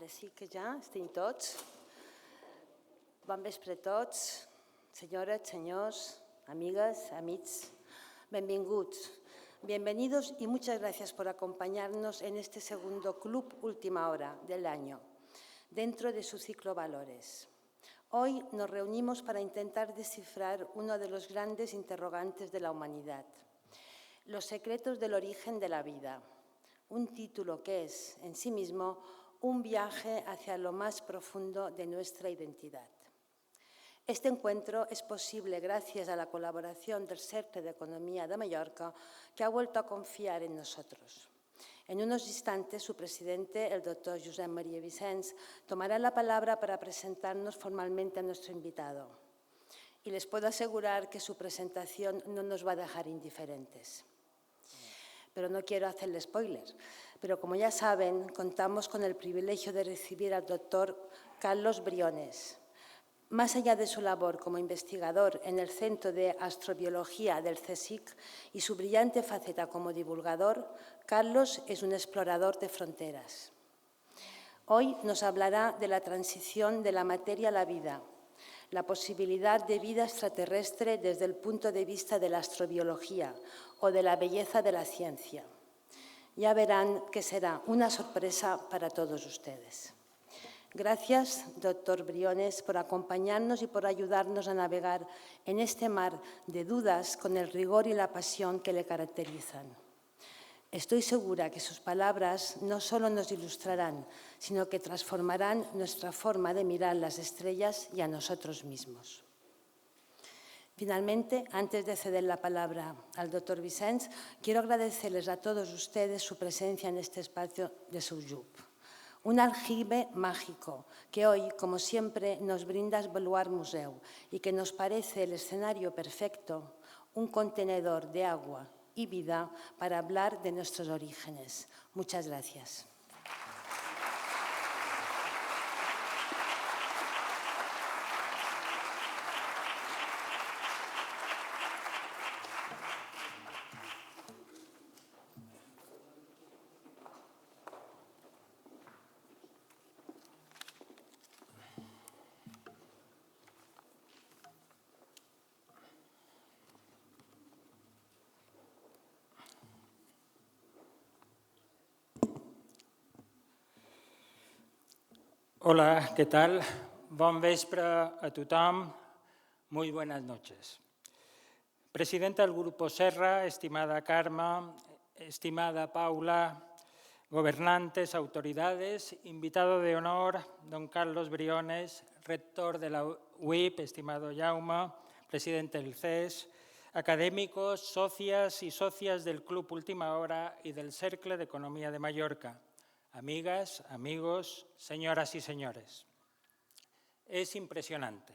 Ara sí que ja estem tots. Bon vespre a tots, senyores, señores, amigas, amics. Bienvenidos. Bienvenidos y muchas gracias por acompañarnos en este segundo Club Última Hora del año, dentro de su ciclo Valores. Hoy nos reunimos para intentar descifrar uno de los grandes interrogantes de la humanidad, los secretos del origen de la vida, un título que es, en sí mismo, un viaje hacia lo más profundo de nuestra identidad. Este encuentro es posible gracias a la colaboración del Cercle de Economía de Mallorca, que ha vuelto a confiar en nosotros. En unos instantes, su presidente, el doctor Josep María Vicens, tomará la palabra para presentarnos formalmente a nuestro invitado. Y les puedo asegurar que su presentación no nos va a dejar indiferentes. Pero no quiero hacerle spoiler. Pero como ya saben, contamos con el privilegio de recibir al doctor Carlos Briones. Más allá de su labor como investigador en el Centro de Astrobiología del CSIC y su brillante faceta como divulgador, Carlos es un explorador de fronteras. Hoy nos hablará de la transición de la materia a la vida, la posibilidad de vida extraterrestre desde el punto de vista de la astrobiología o de la belleza de la ciencia. Ya verán que será una sorpresa para todos ustedes. Gracias, doctor Briones, por acompañarnos y por ayudarnos a navegar en este mar de dudas con el rigor y la pasión que le caracterizan. Estoy segura que sus palabras no solo nos ilustrarán, sino que transformarán nuestra forma de mirar las estrellas y a nosotros mismos. Finalmente, antes de ceder la palabra al doctor Vicens, quiero agradecerles a todos ustedes su presencia en este espacio de Subjup. Un aljibe mágico que hoy, como siempre, nos brinda Esbaluar Museu y que nos parece el escenario perfecto, un contenedor de agua y vida para hablar de nuestros orígenes. Muchas gracias. Hola, ¿qué tal? Bon vespre a tothom. Muy buenas noches. Presidenta del Grupo Serra, estimada Carme, estimada Paula, gobernantes, autoridades, invitado de honor, don Carlos Briones, rector de la UIP, estimado Jaume, presidente del CES, académicos, socias y socias del Club Última Hora y del Cercle de Economía de Mallorca. Amigas, amigos, señoras y señores, es impresionante.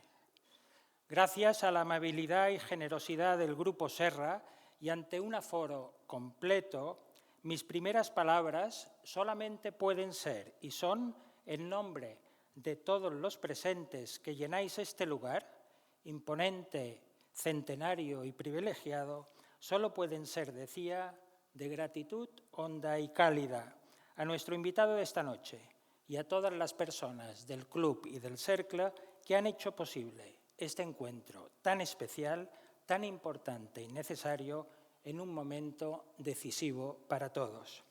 Gracias a la amabilidad y generosidad del Grupo Serra y ante un aforo completo, mis primeras palabras solamente pueden ser y son en nombre de todos los presentes que llenáis este lugar, imponente, centenario y privilegiado, solo pueden ser, decía, de gratitud honda y cálida a nuestro invitado de esta noche y a todas las personas del Club y del Cercle que han hecho posible este encuentro tan especial, tan importante y necesario en un momento decisivo para todos.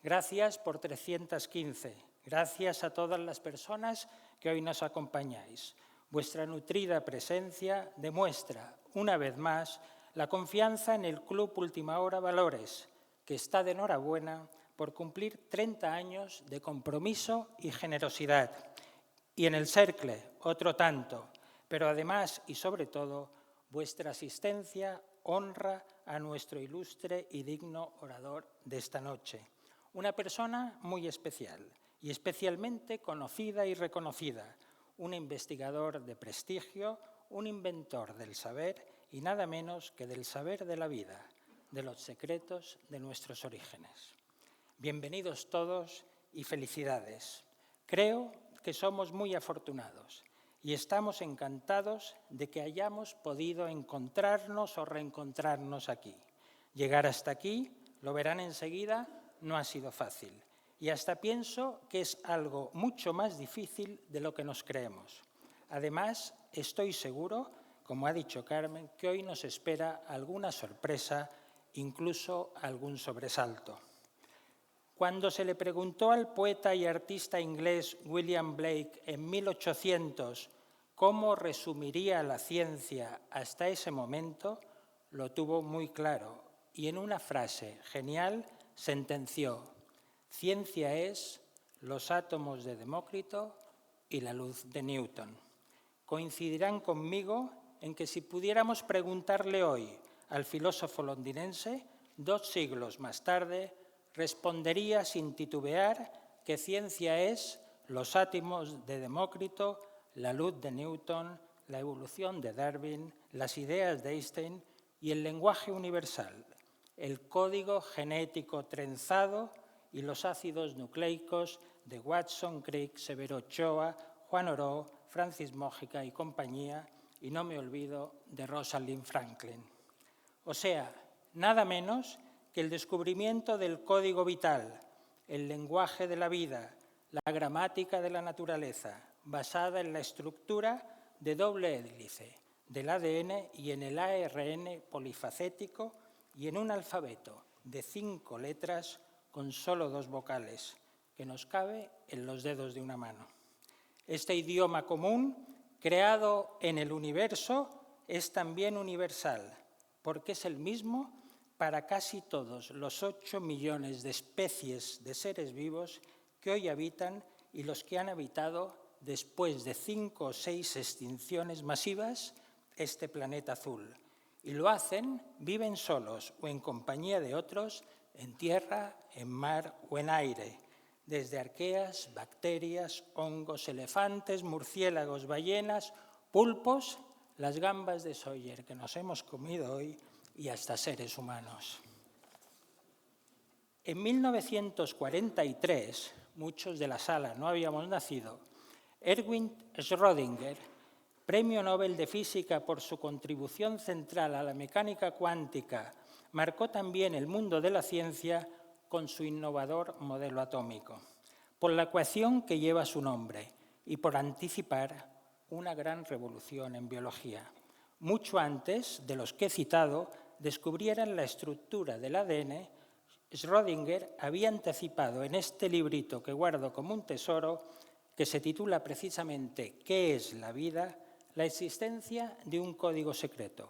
Gracias por 315, gracias a todas las personas que hoy nos acompañáis. Vuestra nutrida presencia demuestra, una vez más, la confianza en el Club Última Hora Valores, que está de enhorabuena por cumplir 30 años de compromiso y generosidad. Y en el Cercle, otro tanto, pero además y sobre todo, vuestra asistencia honra a nuestro ilustre y digno orador de esta noche. Una persona muy especial y especialmente conocida y reconocida, un investigador de prestigio, un inventor del saber y nada menos que del saber de la vida, de los secretos de nuestros orígenes. Bienvenidos todos y felicidades. Creo que somos muy afortunados y estamos encantados de que hayamos podido encontrarnos o reencontrarnos aquí. Llegar hasta aquí, lo verán enseguida, no ha sido fácil. y hasta pienso que es algo mucho más difícil de lo que nos creemos. Además, estoy seguro, como ha dicho Carmen, que hoy nos espera alguna sorpresa, incluso algún sobresalto. Cuando se le preguntó al poeta y artista inglés William Blake en 1800 cómo resumiría la ciencia hasta ese momento, lo tuvo muy claro y en una frase genial sentenció: ciencia es los átomos de Demócrito y la luz de Newton. Coincidirán conmigo en que si pudiéramos preguntarle hoy al filósofo londinense, 2 siglos más tarde, respondería sin titubear que ciencia es los átomos de Demócrito, la luz de Newton, la evolución de Darwin, las ideas de Einstein y el lenguaje universal, el código genético trenzado y los ácidos nucleicos de Watson, Crick, Severo Ochoa, Juan Oró, Francis Mójica y compañía, y no me olvido de Rosalind Franklin. O sea, nada menos que el descubrimiento del código vital, el lenguaje de la vida, la gramática de la naturaleza, basada en la estructura de doble hélice del ADN y en el ARN polifacético y en un alfabeto de 5 letras con solo 2 vocales, que nos cabe en los dedos de una mano. Este idioma común, creado en el universo, es también universal, porque es el mismo para casi todos los 8 millones de especies de seres vivos que hoy habitan y los que han habitado después de 5 o 6 extinciones masivas este planeta azul. Y lo hacen, viven solos o en compañía de otros, en tierra, en mar o en aire, desde arqueas, bacterias, hongos, elefantes, murciélagos, ballenas, pulpos, las gambas de Sawyer que nos hemos comido hoy y hasta seres humanos. En 1943, muchos de la sala no habíamos nacido, Erwin Schrödinger, Premio Nobel de Física por su contribución central a la mecánica cuántica, marcó también el mundo de la ciencia con su innovador modelo atómico, por la ecuación que lleva su nombre y por anticipar una gran revolución en biología. Mucho antes de los que he citado descubrieran la estructura del ADN, Schrödinger había anticipado en este librito que guardo como un tesoro, que se titula precisamente ¿Qué es la vida?, la existencia de un código secreto,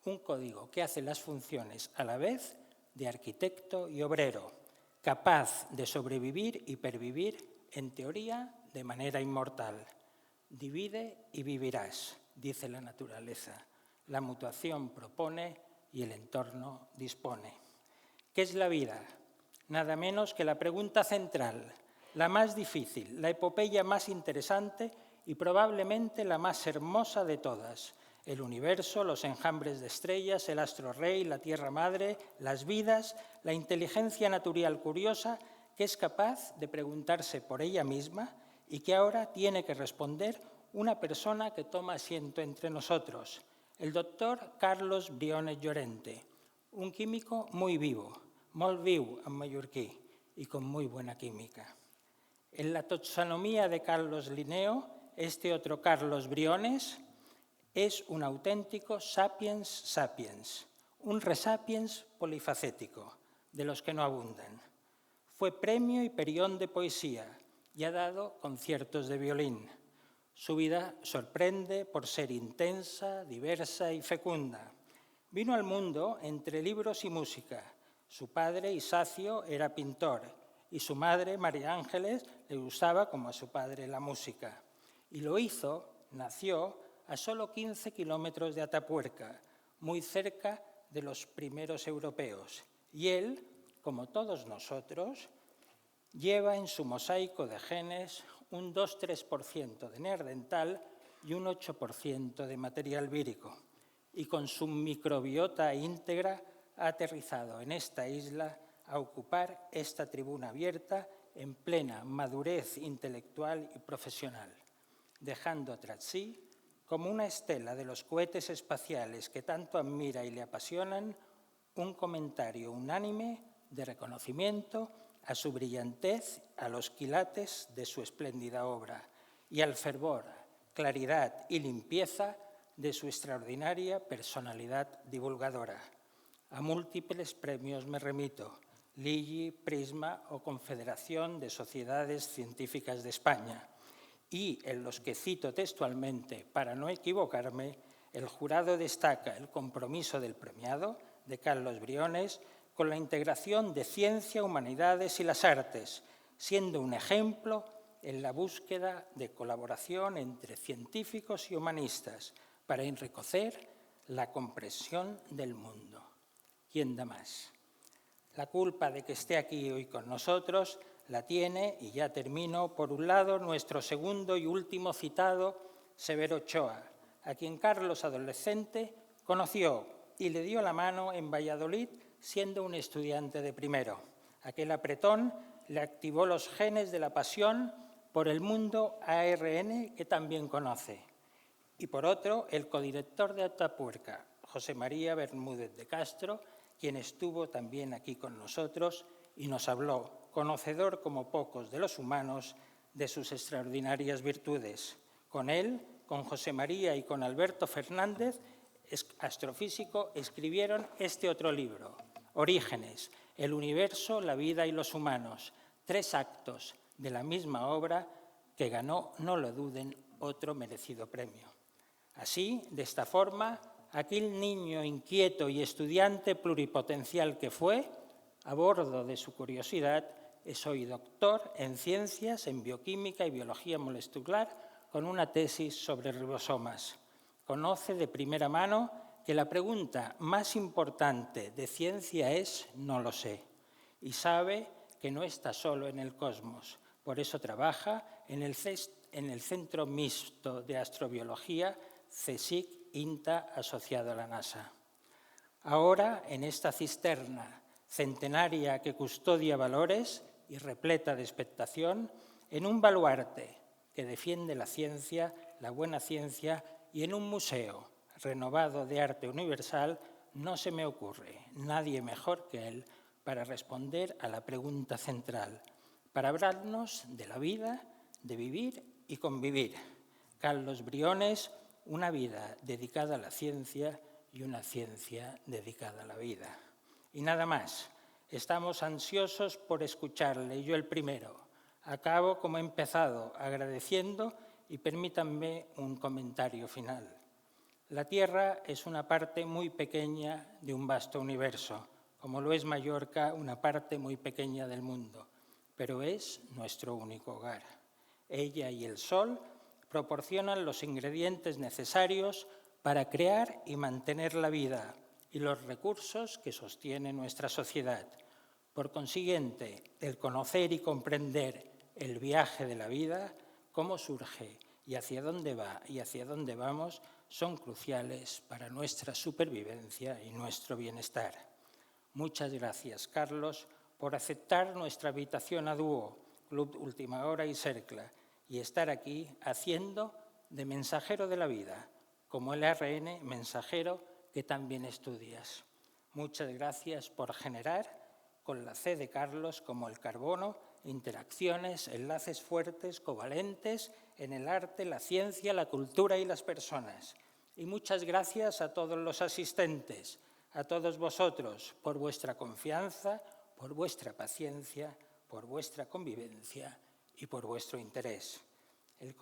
un código que hace las funciones a la vez de arquitecto y obrero, capaz de sobrevivir y pervivir, en teoría, de manera inmortal. Divide y vivirás, dice la naturaleza. La mutación propone y el entorno dispone. ¿Qué es la vida? Nada menos que la pregunta central, la más difícil, la epopeya más interesante y probablemente la más hermosa de todas. El universo, los enjambres de estrellas, el astro rey, la tierra madre, las vidas, la inteligencia natural curiosa que es capaz de preguntarse por ella misma y que ahora tiene que responder una persona que toma asiento entre nosotros, el doctor Carlos Briones Llorente, un químico muy vivo, molt viu en mallorquí y con muy buena química. En la taxonomía de Carlos Linneo, este otro Carlos Briones es un auténtico sapiens sapiens, un resapiens polifacético, de los que no abundan. Fue premio y perión de poesía y ha dado conciertos de violín. Su vida sorprende por ser intensa, diversa y fecunda. Vino al mundo entre libros y música. Su padre, Isacio, era pintor y su madre, María Ángeles, le gustaba como a su padre la música. Y lo hizo, nació, a solo 15 kilómetros de Atapuerca, muy cerca de los primeros europeos. Y él, como todos nosotros, lleva en su mosaico de genes un 2-3% de neandertal y un 8% de material vírico. Y con su microbiota íntegra ha aterrizado en esta isla a ocupar esta tribuna abierta en plena madurez intelectual y profesional, dejando tras sí, como una estela de los cohetes espaciales que tanto admira y le apasionan, un comentario unánime de reconocimiento a su brillantez, a los quilates de su espléndida obra y al fervor, claridad y limpieza de su extraordinaria personalidad divulgadora. A múltiples premios me remito, Ligi, Prisma o Confederación de Sociedades Científicas de España, y en los que cito textualmente, para no equivocarme, el jurado destaca el compromiso del premiado, de Carlos Briones, con la integración de ciencia, humanidades y las artes, siendo un ejemplo en la búsqueda de colaboración entre científicos y humanistas para enriquecer la comprensión del mundo. ¿Quién da más? La culpa de que esté aquí hoy con nosotros la tiene, y ya termino, por un lado, nuestro segundo y último citado, Severo Ochoa, a quien Carlos, adolescente, conoció y le dio la mano en Valladolid siendo un estudiante de primero. Aquel apretón le activó los genes de la pasión por el mundo ARN que también conoce. Y por otro, el codirector de Atapuerca, José María Bermúdez de Castro, quien estuvo también aquí con nosotros y nos habló, conocedor como pocos de los humanos, de sus extraordinarias virtudes. Con él, con José María y con Alberto Fernández, astrofísico, escribieron este otro libro, Orígenes, el universo, la vida y los humanos, 3 actos de la misma obra que ganó, no lo duden, otro merecido premio. Así, de esta forma, aquel niño inquieto y estudiante pluripotencial que fue, a bordo de su curiosidad, es hoy doctor en ciencias, en bioquímica y biología molecular, con una tesis sobre ribosomas. Conoce de primera mano que la pregunta más importante de ciencia es «no lo sé», y sabe que no está solo en el cosmos. Por eso trabaja en el Centro Mixto de Astrobiología, CSIC-INTA, asociado a la NASA. Ahora, en esta cisterna centenaria que custodia valores y repleta de expectación, en un baluarte que defiende la ciencia, la buena ciencia, y en un museo renovado de arte universal, no se me ocurre nadie mejor que él para responder a la pregunta central, para hablarnos de la vida, de vivir y convivir. Carlos Briones, una vida dedicada a la ciencia y una ciencia dedicada a la vida. Y nada más, estamos ansiosos por escucharle, yo el primero. Acabo como he empezado, agradeciendo, y permítanme un comentario final. La Tierra es una parte muy pequeña de un vasto universo, como lo es Mallorca, una parte muy pequeña del mundo, pero es nuestro único hogar. Ella y el Sol proporcionan los ingredientes necesarios para crear y mantener la vida y los recursos que sostienen nuestra sociedad. Por consiguiente, el conocer y comprender el viaje de la vida, cómo surge y hacia dónde va y hacia dónde vamos, son cruciales para nuestra supervivencia y nuestro bienestar. Muchas gracias, Carlos, por aceptar nuestra invitación a dúo, Club Última Hora y Cercla, y estar aquí haciendo de mensajero de la vida, como el ARN mensajero que también estudias. Muchas gracias por generar, con la C de Carlos, como el carbono, interacciones, enlaces fuertes, covalentes en el arte, la ciencia, la cultura y las personas. Y muchas gracias a todos los asistentes, a todos vosotros, por vuestra confianza, por vuestra paciencia, por vuestra convivencia y por vuestro interés. El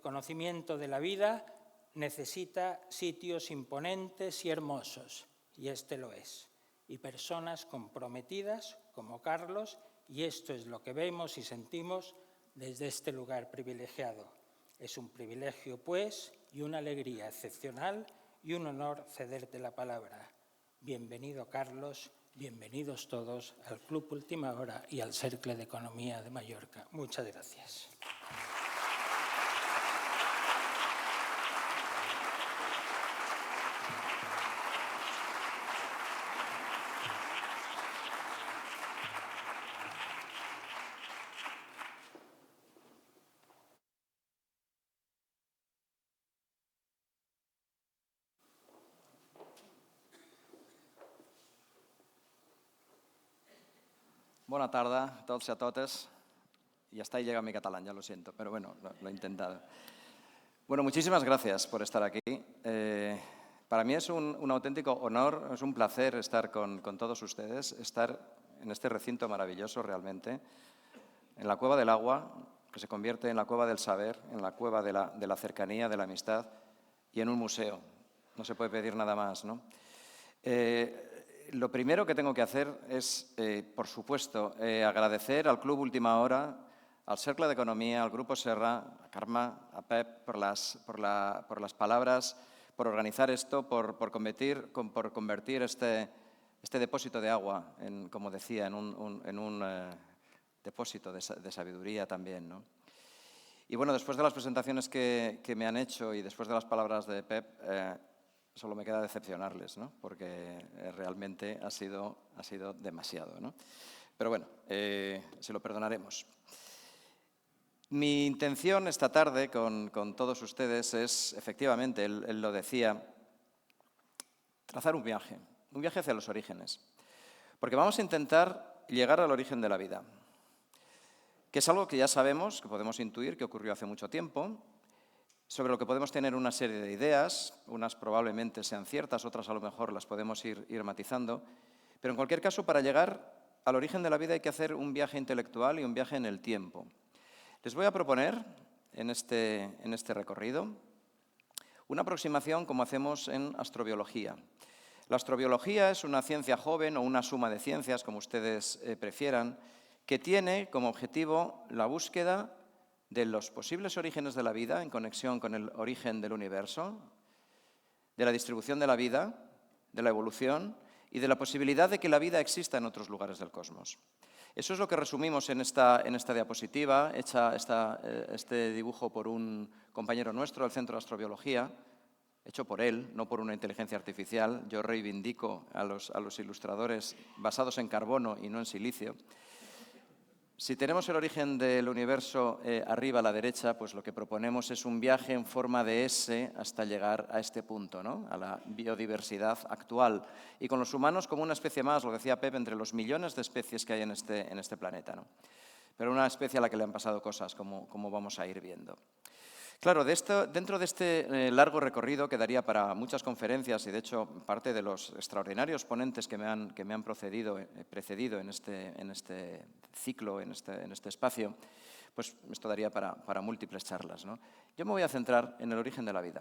conocimiento de la vida necesita sitios imponentes y hermosos, y este lo es, y personas comprometidas como Carlos, y esto es lo que vemos y sentimos desde este lugar privilegiado. Es un privilegio, pues, y una alegría excepcional y un honor cederte la palabra. Bienvenido, Carlos, bienvenidos todos al Club Última Hora y al Cercle de Economía de Mallorca. Muchas gracias. Bona tarda a tots i a totes. Y hasta ahí llega mi catalán, ya lo siento, pero bueno, lo he intentado. Bueno, muchísimas gracias por estar aquí. Para mí es un auténtico honor, es un placer estar con todos ustedes, estar en este recinto maravilloso realmente, en la Cueva del Agua, que se convierte en la Cueva del Saber, en la Cueva de la cercanía, de la amistad, y en un museo. No se puede pedir nada más, ¿no? Lo primero que tengo que hacer es, por supuesto, agradecer al Club Última Hora, al Cercle d'Economía, al Grupo Serra, a Carme, a Pep, por las palabras, por organizar esto, por convertir este depósito de agua, como decía, en un depósito de sabiduría también, ¿no? Y bueno, después de las presentaciones que me han hecho y después de las palabras de Pep, solo me queda decepcionarles, ¿no? Porque realmente ha sido demasiado, ¿no? Pero bueno, se lo perdonaremos. Mi intención esta tarde con todos ustedes es, efectivamente, él lo decía, trazar un viaje hacia los orígenes. Porque vamos a intentar llegar al origen de la vida, que es algo que ya sabemos, que podemos intuir, que ocurrió hace mucho tiempo, sobre lo que podemos tener una serie de ideas, unas probablemente sean ciertas, otras a lo mejor las podemos ir matizando, pero en cualquier caso, para llegar al origen de la vida hay que hacer un viaje intelectual y un viaje en el tiempo. Les voy a proponer, en este recorrido, una aproximación como hacemos en astrobiología. La astrobiología es una ciencia joven o una suma de ciencias, como ustedes prefieran, que tiene como objetivo la búsqueda de los posibles orígenes de la vida en conexión con el origen del universo, de la distribución de la vida, de la evolución y de la posibilidad de que la vida exista en otros lugares del cosmos. Eso es lo que resumimos en esta diapositiva, hecha este dibujo por un compañero nuestro del Centro de Astrobiología, hecho por él, no por una inteligencia artificial. Yo reivindico a los ilustradores basados en carbono y no en silicio. Si tenemos el origen del universo arriba a la derecha, pues lo que proponemos es un viaje en forma de S hasta llegar a este punto, ¿no? A la biodiversidad actual. Y con los humanos como una especie más, lo decía Pep, entre los millones de especies que hay en este planeta, ¿no? Pero una especie a la que le han pasado cosas, como vamos a ir viendo. Claro, dentro de este largo recorrido que daría para muchas conferencias y, de hecho, parte de los extraordinarios ponentes que me han precedido en este ciclo, en este espacio, pues esto daría para múltiples charlas, ¿no? Yo me voy a centrar en el origen de la vida,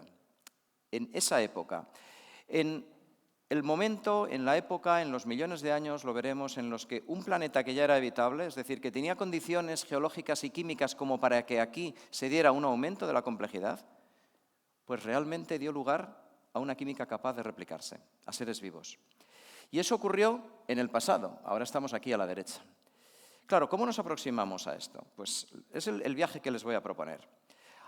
en esa época, en el momento, en la época, en los millones de años, lo veremos, en los que un planeta que ya era habitable, es decir, que tenía condiciones geológicas y químicas como para que aquí se diera un aumento de la complejidad, pues realmente dio lugar a una química capaz de replicarse, a seres vivos. Y eso ocurrió en el pasado, ahora estamos aquí a la derecha. Claro, ¿cómo nos aproximamos a esto? Pues es el viaje que les voy a proponer.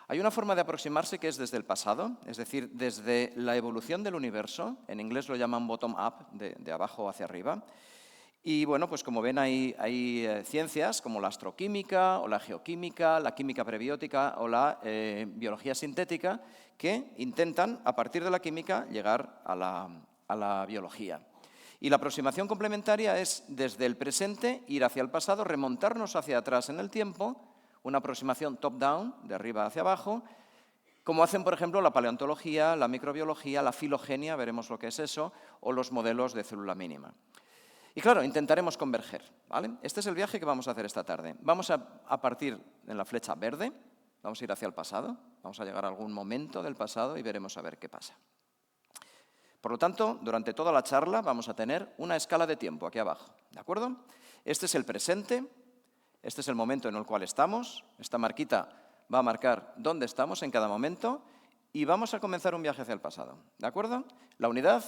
Hay una forma de aproximarse que es desde el pasado, es decir, desde la evolución del universo, en inglés lo llaman bottom-up, de abajo hacia arriba. Y bueno, pues como ven hay ciencias como la astroquímica o la geoquímica, la química prebiótica o la biología sintética que intentan, a partir de la química, llegar a la biología. Y la aproximación complementaria es desde el presente ir hacia el pasado, remontarnos hacia atrás en el tiempo, una aproximación top-down, de arriba hacia abajo, como hacen, por ejemplo, la paleontología, la microbiología, la filogenia, veremos lo que es eso, o los modelos de célula mínima. Y claro, intentaremos converger, ¿vale? Este es el viaje que vamos a hacer esta tarde. Vamos a partir en la flecha verde, vamos a ir hacia el pasado, vamos a llegar a algún momento del pasado y veremos a ver qué pasa. Por lo tanto, durante toda la charla vamos a tener una escala de tiempo aquí abajo, ¿de acuerdo? Este es el presente. Este es el momento en el cual estamos. Esta marquita va a marcar dónde estamos en cada momento y vamos a comenzar un viaje hacia el pasado, ¿de acuerdo? La unidad,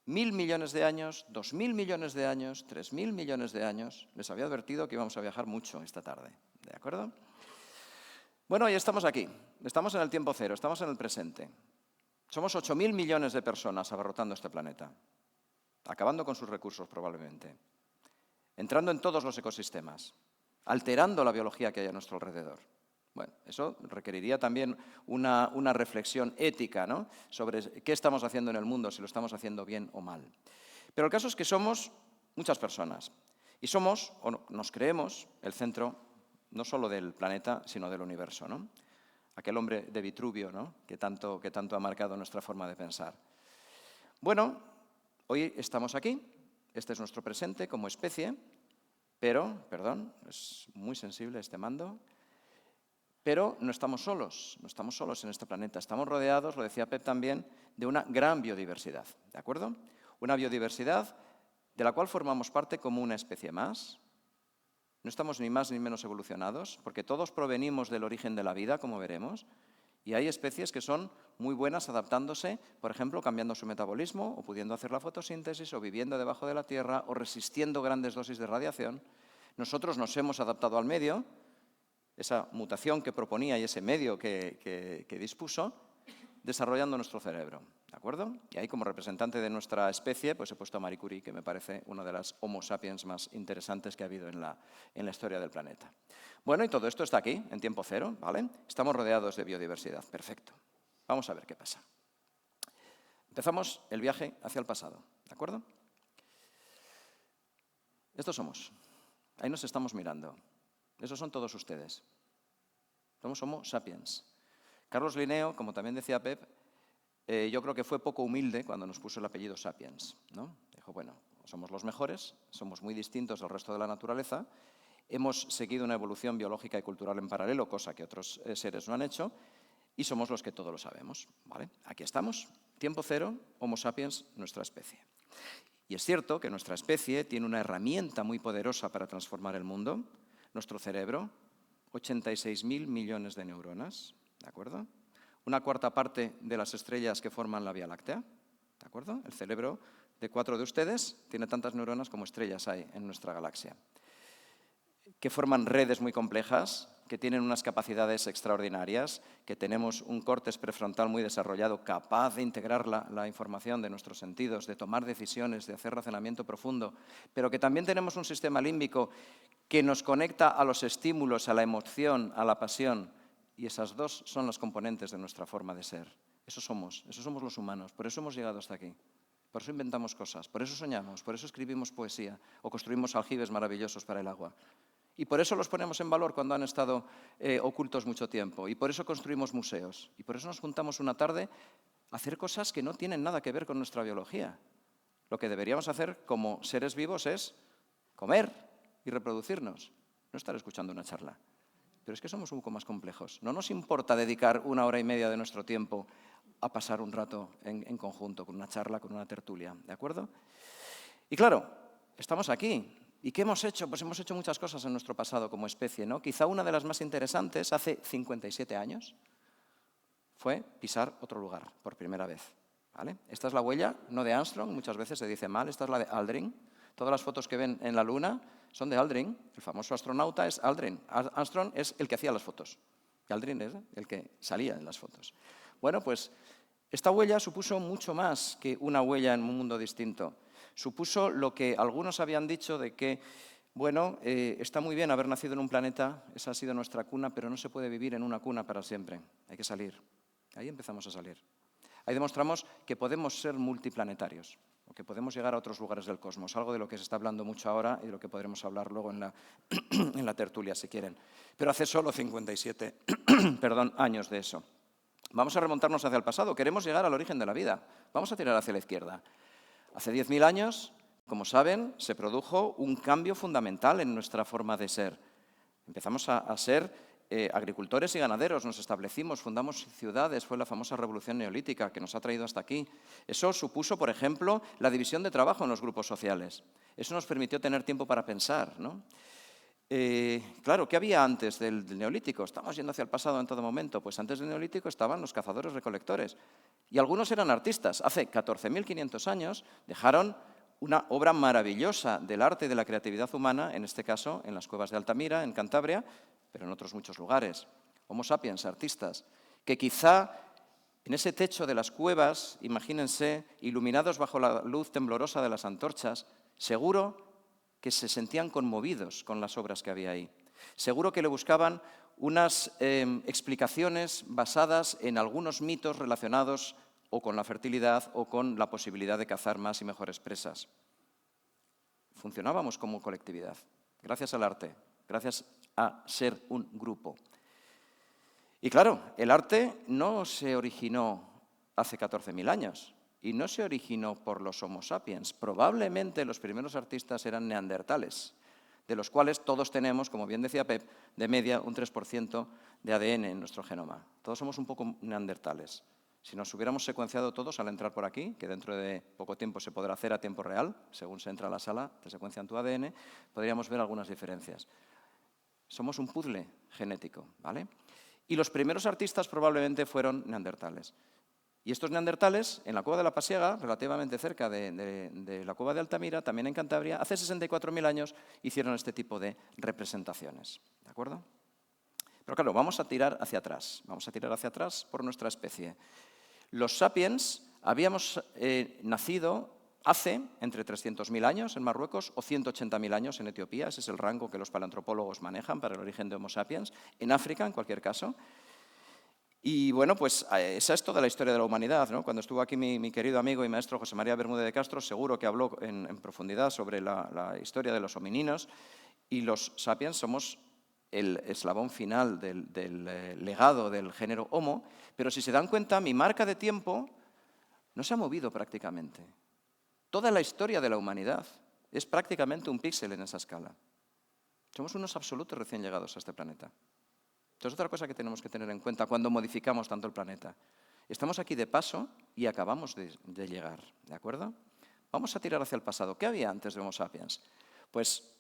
1.000 millones de años, 2.000 millones de años, 3.000 millones de años. Les había advertido que íbamos a viajar mucho esta tarde, ¿de acuerdo? Bueno, y estamos aquí. Estamos en el tiempo cero, estamos en el presente. Somos 8.000 millones de personas abarrotando este planeta, acabando con sus recursos probablemente, entrando en todos los ecosistemas, alterando la biología que hay a nuestro alrededor. Bueno, eso requeriría también una reflexión ética, ¿no?, sobre qué estamos haciendo en el mundo, si lo estamos haciendo bien o mal. Pero el caso es que somos muchas personas. Y somos, o nos creemos, el centro no solo del planeta, sino del universo, ¿no? Aquel hombre de Vitruvio, ¿no? que tanto ha marcado nuestra forma de pensar. Bueno, hoy estamos aquí, este es nuestro presente como especie, pero, perdón, es muy sensible este mando, pero no estamos solos en este planeta, estamos rodeados, lo decía Pep también, de una gran biodiversidad, ¿de acuerdo? Una biodiversidad de la cual formamos parte como una especie más. No estamos ni más ni menos evolucionados, porque todos provenimos del origen de la vida, como veremos, y hay especies que son muy buenas adaptándose, por ejemplo, cambiando su metabolismo, o pudiendo hacer la fotosíntesis, o viviendo debajo de la tierra, o resistiendo grandes dosis de radiación. Nosotros nos hemos adaptado al medio, esa mutación que proponía y ese medio que dispuso, desarrollando nuestro cerebro, ¿de acuerdo? Y ahí, como representante de nuestra especie, pues he puesto a Marie Curie, que me parece una de las Homo sapiens más interesantes que ha habido en la historia del planeta. Bueno, y todo esto está aquí, en tiempo cero, ¿vale? Estamos rodeados de biodiversidad, perfecto. Vamos a ver qué pasa. Empezamos el viaje hacia el pasado, ¿de acuerdo? Estos somos. Ahí nos estamos mirando. Esos son todos ustedes. Somos Homo sapiens. Carlos Linneo, como también decía Pep, yo creo que fue poco humilde cuando nos puso el apellido Sapiens, ¿no? Dijo, bueno, somos los mejores, somos muy distintos del resto de la naturaleza, hemos seguido una evolución biológica y cultural en paralelo, cosa que otros seres no han hecho, y somos los que todo lo sabemos, ¿vale? Aquí estamos, tiempo cero, Homo sapiens, nuestra especie. Y es cierto que nuestra especie tiene una herramienta muy poderosa para transformar el mundo, nuestro cerebro, 86.000 millones de neuronas, ¿de acuerdo? Una cuarta parte de las estrellas que forman la Vía Láctea, ¿de acuerdo? El cerebro de 4 de ustedes tiene tantas neuronas como estrellas hay en nuestra galaxia, que forman redes muy complejas, que tienen unas capacidades extraordinarias, que tenemos un córtex prefrontal muy desarrollado, capaz de integrar la información de nuestros sentidos, de tomar decisiones, de hacer razonamiento profundo, pero que también tenemos un sistema límbico que nos conecta a los estímulos, a la emoción, a la pasión, y esas dos son las componentes de nuestra forma de ser. Esos somos los humanos, por eso hemos llegado hasta aquí. Por eso inventamos cosas, por eso soñamos, por eso escribimos poesía o construimos aljibes maravillosos para el agua. Y por eso los ponemos en valor cuando han estado ocultos mucho tiempo. Y por eso construimos museos. Y por eso nos juntamos una tarde a hacer cosas que no tienen nada que ver con nuestra biología. Lo que deberíamos hacer como seres vivos es comer y reproducirnos, no estar escuchando una charla. Pero es que somos un poco más complejos. No nos importa dedicar 1 hora y media de nuestro tiempo a pasar un rato en conjunto, con una charla, con una tertulia, ¿de acuerdo? Y claro, estamos aquí. ¿Y qué hemos hecho? Pues hemos hecho muchas cosas en nuestro pasado como especie, ¿no? Quizá una de las más interesantes, hace 57 años, fue pisar otro lugar por primera vez, ¿vale? Esta es la huella, no de Armstrong, muchas veces se dice mal, esta es la de Aldrin. Todas las fotos que ven en la Luna son de Aldrin, el famoso astronauta es Aldrin. Armstrong es el que hacía las fotos, y Aldrin es el que salía en las fotos. Bueno, pues esta huella supuso mucho más que una huella en un mundo distinto. Supuso lo que algunos habían dicho de que, bueno, está muy bien haber nacido en un planeta, esa ha sido nuestra cuna, pero no se puede vivir en una cuna para siempre, hay que salir. Ahí empezamos a salir. Ahí demostramos que podemos ser multiplanetarios, o que podemos llegar a otros lugares del cosmos, algo de lo que se está hablando mucho ahora y de lo que podremos hablar luego en la tertulia, si quieren. Pero hace solo 57 años de eso. Vamos a remontarnos hacia el pasado, queremos llegar al origen de la vida, vamos a tirar hacia la izquierda. Hace 10.000 años, como saben, se produjo un cambio fundamental en nuestra forma de ser. Empezamos a ser agricultores y ganaderos, nos establecimos, fundamos ciudades, fue la famosa revolución neolítica que nos ha traído hasta aquí. Eso supuso, por ejemplo, la división de trabajo en los grupos sociales. Eso nos permitió tener tiempo para pensar, ¿no? Claro, ¿qué había antes del Neolítico? Estamos yendo hacia el pasado en todo momento. Pues antes del Neolítico estaban los cazadores-recolectores. Y algunos eran artistas. Hace 14.500 años dejaron una obra maravillosa del arte y de la creatividad humana, en este caso en las cuevas de Altamira, en Cantabria, pero en otros muchos lugares. Homo sapiens, artistas, que quizá en ese techo de las cuevas, imagínense, iluminados bajo la luz temblorosa de las antorchas, seguro que se sentían conmovidos con las obras que había ahí. Seguro que le buscaban unas explicaciones basadas en algunos mitos relacionados o con la fertilidad o con la posibilidad de cazar más y mejores presas. funcionábamos como colectividad, gracias al arte, gracias a ser un grupo. Y claro, el arte no se originó hace 14.000 años y no se originó por los Homo sapiens. Probablemente los primeros artistas eran neandertales, de los cuales todos tenemos, como bien decía Pep, de media un 3% de ADN en nuestro genoma. Todos somos un poco neandertales. Si nos hubiéramos secuenciado todos al entrar por aquí, que dentro de poco tiempo se podrá hacer a tiempo real, según se entra a la sala, te secuencian tu ADN, podríamos ver algunas diferencias. Somos un puzzle genético, ¿vale? Y los primeros artistas probablemente fueron neandertales. Y estos neandertales, en la cueva de la Pasiega, relativamente cerca de la cueva de Altamira, también en Cantabria, hace 64.000 años hicieron este tipo de representaciones, ¿de acuerdo? Pero claro, vamos a tirar hacia atrás por nuestra especie. Los sapiens habíamos nacido hace entre 300.000 años en Marruecos o 180.000 años en Etiopía, ese es el rango que los paleantropólogos manejan para el origen de Homo sapiens, en África en cualquier caso. Y bueno, pues esa es toda la historia de la humanidad, ¿no? Cuando estuvo aquí mi querido amigo y maestro José María Bermúdez de Castro, seguro que habló en profundidad sobre la historia de los homininos, y los sapiens somos el eslabón final del legado del género Homo, pero si se dan cuenta, mi marca de tiempo no se ha movido prácticamente. Toda la historia de la humanidad es prácticamente un píxel en esa escala. Somos unos absolutos recién llegados a este planeta. Esto es otra cosa que tenemos que tener en cuenta cuando modificamos tanto el planeta. Estamos aquí de paso y acabamos de llegar, ¿de acuerdo? Vamos a tirar hacia el pasado. ¿Qué había antes de Homo sapiens? Pues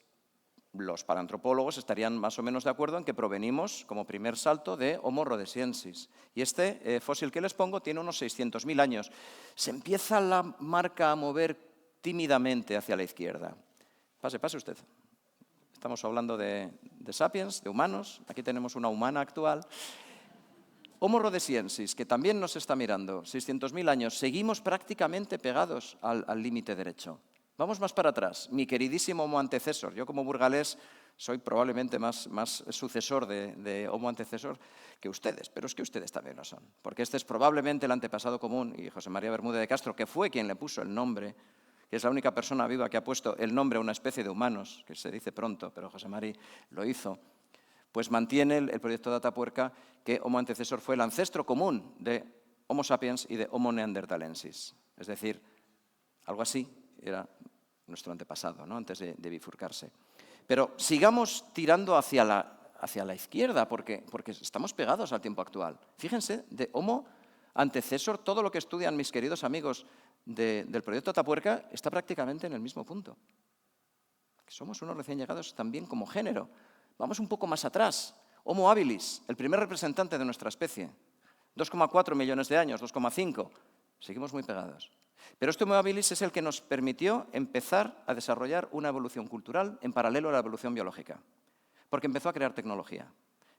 los paleantropólogos estarían más o menos de acuerdo en que provenimos como primer salto de Homo rhodesiensis. Y este fósil que les pongo tiene unos 600.000 años. Se empieza la marca a mover tímidamente hacia la izquierda. Pase usted. Estamos hablando de sapiens, de humanos. Aquí tenemos una humana actual. Homo rhodesiensis, que también nos está mirando, 600.000 años. Seguimos prácticamente pegados al límite derecho. Vamos más para atrás. Mi queridísimo Homo antecesor. Yo como burgalés soy probablemente más sucesor de Homo antecesor que ustedes, pero es que ustedes también lo son. Porque este es probablemente el antepasado común, y José María Bermúdez de Castro, que fue quien le puso el nombre, que es la única persona viva que ha puesto el nombre a una especie de humanos, que se dice pronto, pero José María lo hizo, pues mantiene el proyecto de Atapuerca que Homo antecesor fue el ancestro común de Homo sapiens y de Homo neanderthalensis. Es decir, algo así era nuestro antepasado, ¿no? Antes de bifurcarse. Pero sigamos tirando hacia la izquierda, porque estamos pegados al tiempo actual. Fíjense, de Homo antecesor, todo lo que estudian mis queridos amigos del proyecto Atapuerca está prácticamente en el mismo punto. Somos unos recién llegados también como género. Vamos un poco más atrás. Homo habilis, el primer representante de nuestra especie. 2,4 millones de años, 2,5. Seguimos muy pegados. Pero este Homo habilis es el que nos permitió empezar a desarrollar una evolución cultural en paralelo a la evolución biológica. Porque empezó a crear tecnología,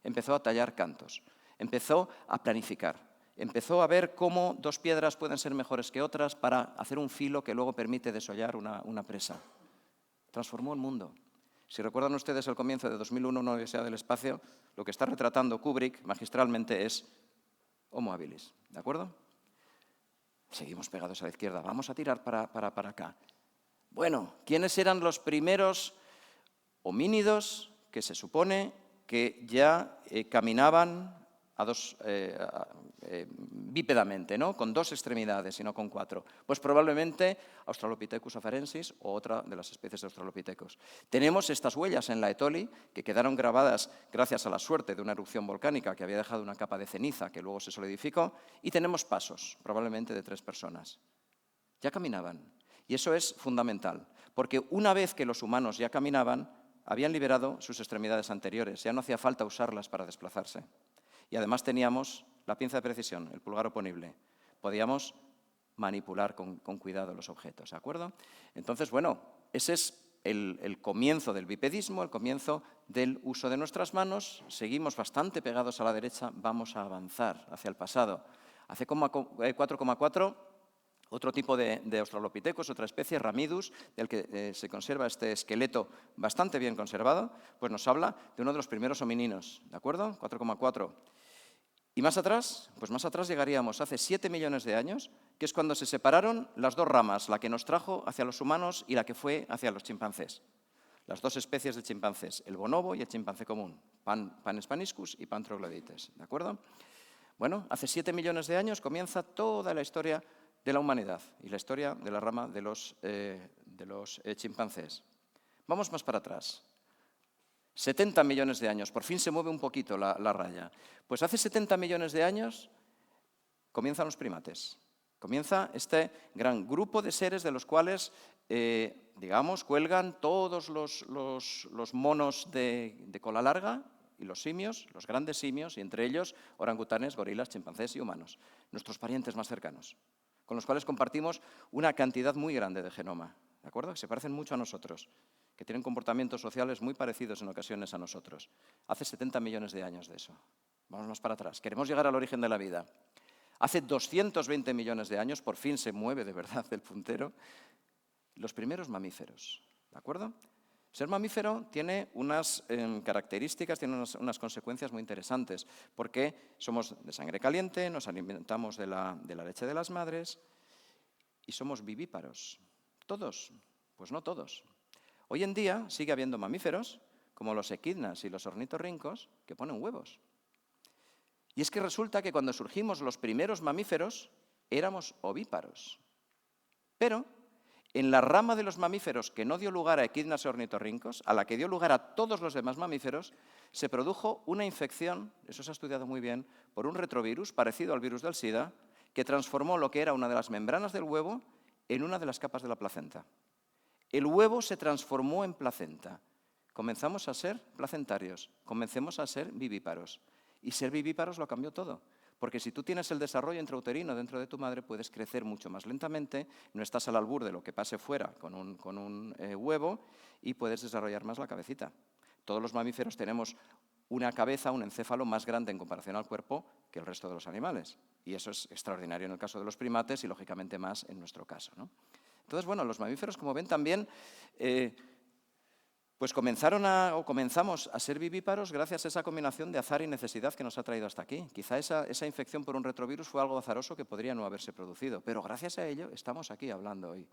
empezó a tallar cantos, empezó a planificar, empezó a ver cómo dos piedras pueden ser mejores que otras para hacer un filo que luego permite desollar una presa. Transformó el mundo. Si recuerdan ustedes el comienzo de 2001, una odisea del espacio, lo que está retratando Kubrick magistralmente es Homo habilis, ¿de acuerdo? Seguimos pegados a la izquierda. Vamos a tirar para acá. Bueno, ¿quiénes eran los primeros homínidos que se supone que ya caminaban bípedamente, ¿no? Con dos extremidades y no con cuatro? Pues probablemente Australopithecus afarensis o otra de las especies de Australopithecus. Tenemos estas huellas en la Etoli que quedaron grabadas gracias a la suerte de una erupción volcánica que había dejado una capa de ceniza que luego se solidificó, y tenemos pasos, probablemente de 3 personas. Ya caminaban. Y eso es fundamental, porque una vez que los humanos ya caminaban, habían liberado sus extremidades anteriores, ya no hacía falta usarlas para desplazarse. Y además teníamos la pinza de precisión, el pulgar oponible. Podíamos manipular con cuidado los objetos, ¿de acuerdo? Entonces, bueno, ese es el comienzo del bipedismo, el comienzo del uso de nuestras manos. Seguimos bastante pegados a la derecha, vamos a avanzar hacia el pasado. Hace 4,4, otro tipo de Australopithecus, otra especie, Ramidus, del que se conserva este esqueleto bastante bien conservado, pues nos habla de uno de los primeros homininos, ¿de acuerdo? 4,4. Y más atrás, pues más atrás llegaríamos hace 7 millones de años, que es cuando se separaron las dos ramas, la que nos trajo hacia los humanos y la que fue hacia los chimpancés. Las dos especies de chimpancés, el bonobo y el chimpancé común, Pan hispanicus y Pan troglodytes, ¿de acuerdo? Bueno, hace 7 millones de años comienza toda la historia de la humanidad y la historia de la rama de los chimpancés. Vamos más para atrás. 70 millones de años, por fin se mueve un poquito la raya. Pues hace 70 millones de años comienzan los primates. Comienza este gran grupo de seres de los cuales, digamos, cuelgan todos los monos de cola larga y los simios, los grandes simios, y entre ellos orangutanes, gorilas, chimpancés y humanos, nuestros parientes más cercanos, con los cuales compartimos una cantidad muy grande de genoma, ¿de acuerdo? Que se parecen mucho a nosotros, que tienen comportamientos sociales muy parecidos en ocasiones a nosotros. Hace 70 millones de años de eso. Vamos más para atrás. Queremos llegar al origen de la vida. Hace 220 millones de años, por fin se mueve de verdad el puntero, los primeros mamíferos, ¿de acuerdo? Ser mamífero tiene unas características, tiene unas consecuencias muy interesantes, porque somos de sangre caliente, nos alimentamos de la leche de las madres y somos vivíparos. ¿Todos? Pues no todos. Hoy en día sigue habiendo mamíferos, como los equidnas y los ornitorrincos, que ponen huevos. Y es que resulta que cuando surgimos los primeros mamíferos, éramos ovíparos. Pero en la rama de los mamíferos que no dio lugar a equidnas y ornitorrincos, a la que dio lugar a todos los demás mamíferos, se produjo una infección, eso se ha estudiado muy bien, por un retrovirus parecido al virus del SIDA, que transformó lo que era una de las membranas del huevo en una de las capas de la placenta. El huevo se transformó en placenta. Comenzamos a ser placentarios, comencemos a ser vivíparos. Y ser vivíparos lo cambió todo. Porque si tú tienes el desarrollo intrauterino dentro de tu madre, puedes crecer mucho más lentamente, no estás al albur de lo que pase fuera con un huevo y puedes desarrollar más la cabecita. Todos los mamíferos tenemos una cabeza, un encéfalo más grande en comparación al cuerpo que el resto de los animales. Y eso es extraordinario en el caso de los primates y, lógicamente, más en nuestro caso, ¿no? Entonces, bueno, los mamíferos, como ven, también pues comenzamos a ser vivíparos gracias a esa combinación de azar y necesidad que nos ha traído hasta aquí. Quizá esa infección por un retrovirus fue algo azaroso que podría no haberse producido, pero gracias a ello estamos aquí hablando hoy.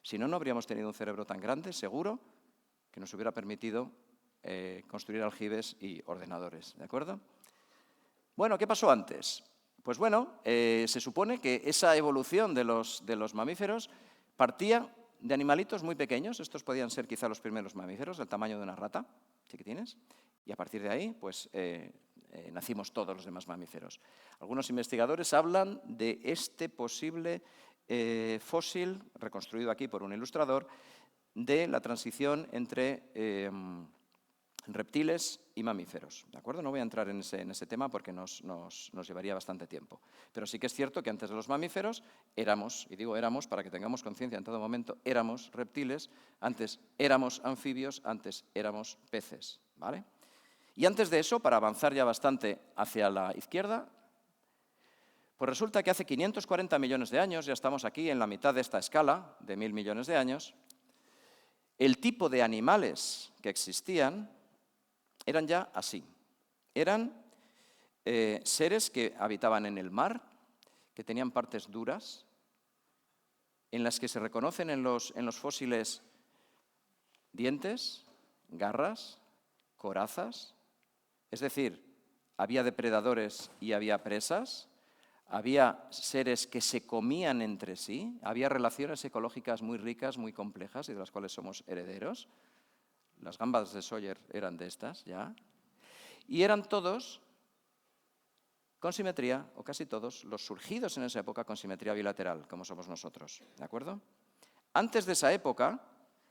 Si no, no habríamos tenido un cerebro tan grande, seguro, que nos hubiera permitido construir aljibes y ordenadores, ¿de acuerdo? Bueno, ¿qué pasó antes? Pues bueno, se supone que esa evolución de los mamíferos partía de animalitos muy pequeños, estos podían ser quizá los primeros mamíferos, del tamaño de una rata, chiquitines, y a partir de ahí pues nacimos todos los demás mamíferos. Algunos investigadores hablan de este posible fósil, reconstruido aquí por un ilustrador, de la transición entre reptiles y mamíferos, ¿de acuerdo? No voy a entrar en ese tema porque nos llevaría bastante tiempo. Pero sí que es cierto que antes de los mamíferos éramos, y digo éramos para que tengamos conciencia en todo momento, éramos reptiles, antes éramos anfibios, antes éramos peces, ¿vale? Y antes de eso, para avanzar ya bastante hacia la izquierda, pues resulta que hace 540 millones de años, ya estamos aquí en la mitad de esta escala de 1000 millones de años, el tipo de animales que existían eran ya así. Eran seres que habitaban en el mar, que tenían partes duras, en las que se reconocen en los fósiles dientes, garras, corazas. Es decir, había depredadores y había presas, había seres que se comían entre sí, había relaciones ecológicas muy ricas, muy complejas y de las cuales somos herederos. Las gambas de Sawyer eran de estas, ya. Y eran todos con simetría, o casi todos, los surgidos en esa época con simetría bilateral, como somos nosotros, ¿de acuerdo? Antes de esa época,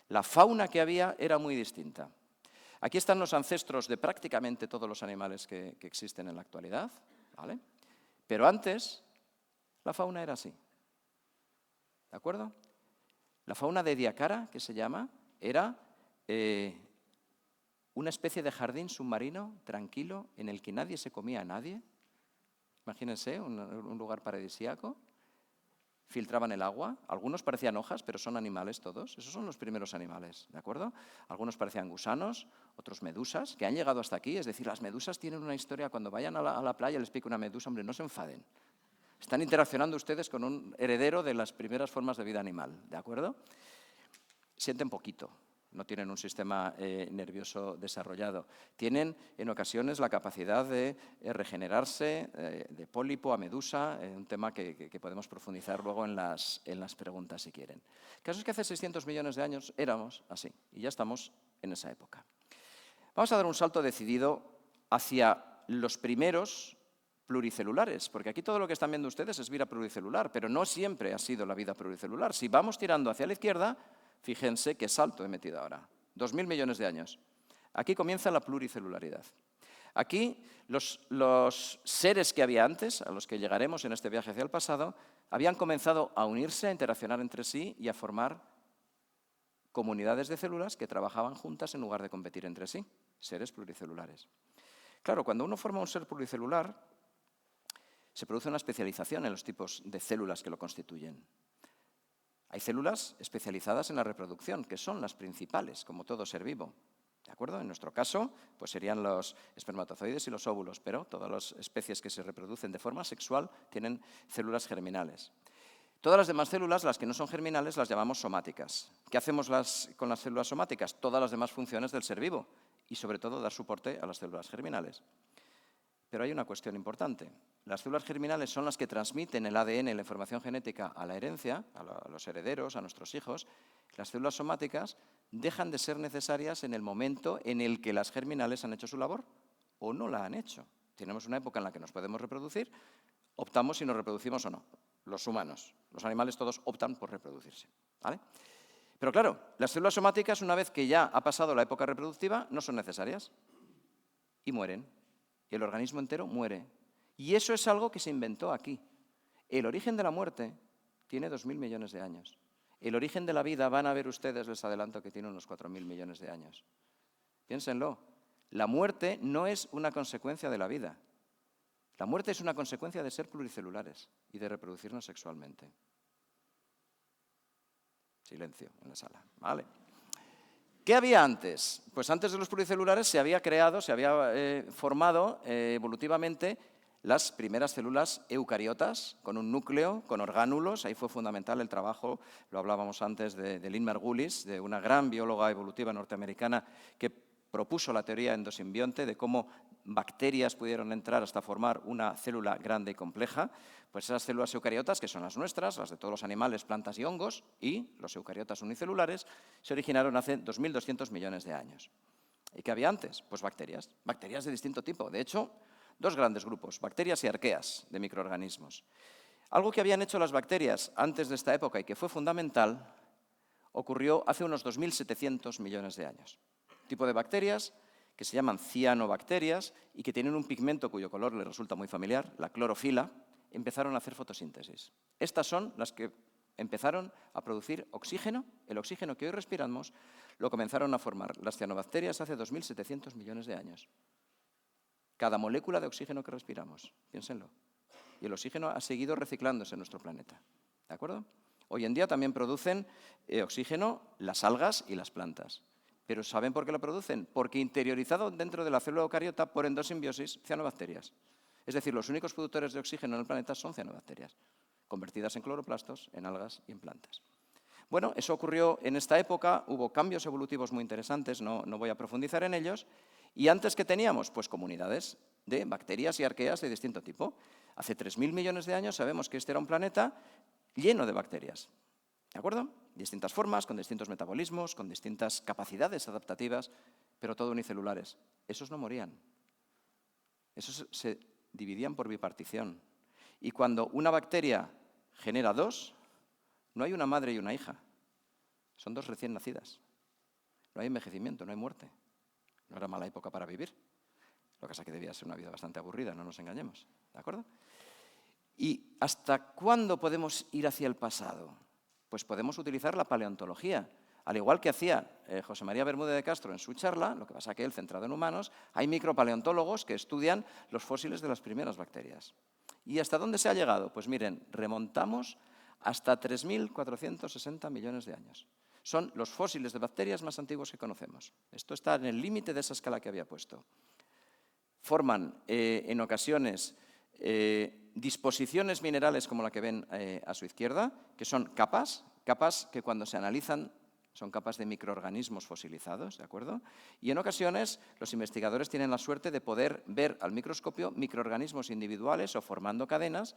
la fauna que había era muy distinta. Aquí están los ancestros de prácticamente todos los animales que existen en la actualidad, ¿vale? Pero antes, la fauna era así, ¿de acuerdo? La fauna de Ediacara, que se llama, era una especie de jardín submarino tranquilo en el que nadie se comía a nadie. Imagínense, un lugar paradisíaco, filtraban el agua. Algunos parecían hojas, pero son animales todos. Esos son los primeros animales, ¿de acuerdo? Algunos parecían gusanos, otros medusas, que han llegado hasta aquí. Es decir, las medusas tienen una historia. Cuando vayan a la playa les pica una medusa, hombre, no se enfaden. Están interaccionando ustedes con un heredero de las primeras formas de vida animal, ¿de acuerdo? Sienten poquito. No tienen un sistema nervioso desarrollado. Tienen, en ocasiones, la capacidad de regenerarse de pólipo a medusa, un tema que podemos profundizar luego en las preguntas, si quieren. El caso es que hace 600 millones de años éramos así, y ya estamos en esa época. Vamos a dar un salto decidido hacia los primeros pluricelulares, porque aquí todo lo que están viendo ustedes es vida pluricelular, pero no siempre ha sido la vida pluricelular. Si vamos tirando hacia la izquierda, fíjense qué salto he metido ahora. 2.000 millones de años. Aquí comienza la pluricelularidad. Aquí los seres que había antes, a los que llegaremos en este viaje hacia el pasado, habían comenzado a unirse, a interaccionar entre sí y a formar comunidades de células que trabajaban juntas en lugar de competir entre sí. Seres pluricelulares. Claro, cuando uno forma un ser pluricelular, se produce una especialización en los tipos de células que lo constituyen. Hay células especializadas en la reproducción, que son las principales, como todo ser vivo. ¿De acuerdo? En nuestro caso, pues serían los espermatozoides y los óvulos, pero todas las especies que se reproducen de forma sexual tienen células germinales. Todas las demás células, las que no son germinales, las llamamos somáticas. ¿Qué hacemos con las células somáticas? Todas las demás funciones del ser vivo y, sobre todo, dar soporte a las células germinales. Pero hay una cuestión importante. Las células germinales son las que transmiten el ADN, la información genética, a la herencia, a los herederos, a nuestros hijos. Las células somáticas dejan de ser necesarias en el momento en el que las germinales han hecho su labor o no la han hecho. Tenemos una época en la que nos podemos reproducir, optamos si nos reproducimos o no. Los humanos, los animales todos optan por reproducirse, ¿vale? Pero claro, las células somáticas, una vez que ya ha pasado la época reproductiva, no son necesarias y mueren. Y el organismo entero muere. Y eso es algo que se inventó aquí. El origen de la muerte tiene 2.000 millones de años. El origen de la vida, van a ver ustedes, les adelanto que tiene unos 4.000 millones de años. Piénsenlo. La muerte no es una consecuencia de la vida. La muerte es una consecuencia de ser pluricelulares y de reproducirnos sexualmente. Silencio en la sala. ¿Vale? ¿Qué había antes? Pues antes de los pluricelulares se había creado, se había formado evolutivamente las primeras células eucariotas, con un núcleo, con orgánulos. Ahí fue fundamental el trabajo, lo hablábamos antes, de Lynn Margulis, de una gran bióloga evolutiva norteamericana que propuso la teoría endosimbionte de cómo bacterias pudieron entrar hasta formar una célula grande y compleja. Pues esas células eucariotas, que son las nuestras, las de todos los animales, plantas y hongos, y los eucariotas unicelulares, se originaron hace 2.200 millones de años. ¿Y qué había antes? Pues bacterias, bacterias de distinto tipo. De hecho, dos grandes grupos, bacterias y arqueas de microorganismos. Algo que habían hecho las bacterias antes de esta época y que fue fundamental, ocurrió hace unos 2.700 millones de años. Un tipo de bacterias que se llaman cianobacterias y que tienen un pigmento cuyo color les resulta muy familiar, la clorofila, empezaron a hacer fotosíntesis. Estas son las que empezaron a producir oxígeno. El oxígeno que hoy respiramos lo comenzaron a formar las cianobacterias hace 2.700 millones de años. Cada molécula de oxígeno que respiramos, piénsenlo. Y el oxígeno ha seguido reciclándose en nuestro planeta. ¿De acuerdo? Hoy en día también producen oxígeno las algas y las plantas. ¿Pero saben por qué lo producen? Porque interiorizado dentro de la célula eucariota por endosimbiosis, cianobacterias. Es decir, los únicos productores de oxígeno en el planeta son cianobacterias, convertidas en cloroplastos, en algas y en plantas. Bueno, eso ocurrió en esta época, hubo cambios evolutivos muy interesantes, no voy a profundizar en ellos, y antes ¿qué teníamos? Pues comunidades de bacterias y arqueas de distinto tipo. Hace 3.000 millones de años sabemos que este era un planeta lleno de bacterias, ¿de acuerdo? Distintas formas, con distintos metabolismos, con distintas capacidades adaptativas, pero todo unicelulares. Esos no morían. Esos se dividían por bipartición. Y cuando una bacteria genera dos, no hay una madre y una hija. Son dos recién nacidas. No hay envejecimiento, no hay muerte. No era mala época para vivir. Lo que pasa es que debía ser una vida bastante aburrida, no nos engañemos. ¿De acuerdo? ¿Y hasta cuándo podemos ir hacia el pasado? Pues podemos utilizar la paleontología. Al igual que hacía José María Bermúdez de Castro en su charla, lo que pasa es que él, centrado en humanos, hay micropaleontólogos que estudian los fósiles de las primeras bacterias. ¿Y hasta dónde se ha llegado? Pues miren, remontamos hasta 3.460 millones de años. Son los fósiles de bacterias más antiguos que conocemos. Esto está en el límite de esa escala que había puesto. Forman, en ocasiones, disposiciones minerales como la que ven a su izquierda, que son capas que cuando se analizan son capas de microorganismos fosilizados, ¿de acuerdo? Y en ocasiones los investigadores tienen la suerte de poder ver al microscopio microorganismos individuales o formando cadenas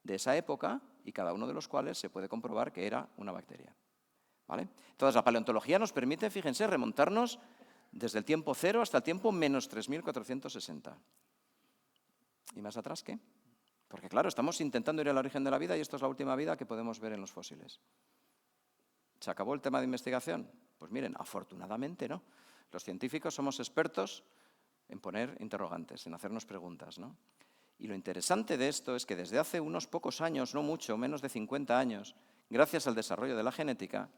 de esa época y cada uno de los cuales se puede comprobar que era una bacteria. ¿Vale? Entonces la paleontología nos permite, fíjense, remontarnos desde el tiempo cero hasta el tiempo menos 3.460. ¿Y más atrás qué? Porque claro, estamos intentando ir al origen de la vida y esto es la última vida que podemos ver en los fósiles. ¿Se acabó el tema de investigación? Pues miren, afortunadamente no. Los científicos somos expertos en poner interrogantes, en hacernos preguntas, ¿no? Y lo interesante de esto es que desde hace unos pocos años, no mucho, menos de 50 años, gracias al desarrollo de la genética,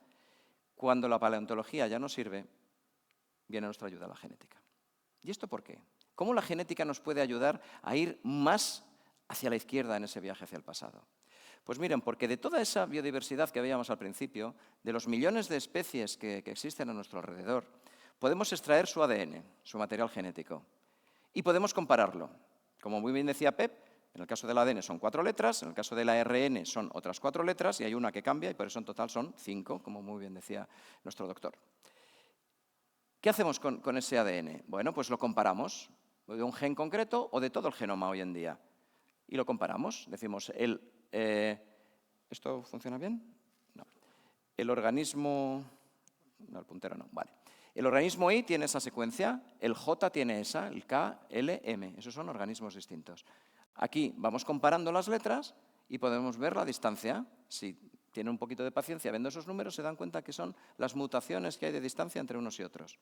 cuando la paleontología ya no sirve, viene nuestra ayuda a la genética. ¿Y esto por qué? ¿Cómo la genética nos puede ayudar a ir más hacia la izquierda en ese viaje hacia el pasado? Pues miren, porque de toda esa biodiversidad que veíamos al principio, de los millones de especies que existen a nuestro alrededor, podemos extraer su ADN, su material genético, y podemos compararlo. Como muy bien decía Pep, en el caso del ADN son 4 letras, en el caso del ARN son otras 4 letras, y hay una que cambia, y por eso en total son 5, como muy bien decía nuestro doctor. ¿Qué hacemos con ese ADN? Bueno, pues lo comparamos de un gen concreto o de todo el genoma hoy en día. Y lo comparamos, decimos, ¿esto funciona bien? No. El organismo... No, el puntero no, vale. El organismo I tiene esa secuencia, el J tiene esa, el K, L, M. Esos son organismos distintos. Aquí vamos comparando las letras y podemos ver la distancia. Si tienen un poquito de paciencia viendo esos números, se dan cuenta que son las mutaciones que hay de distancia entre unos y otros.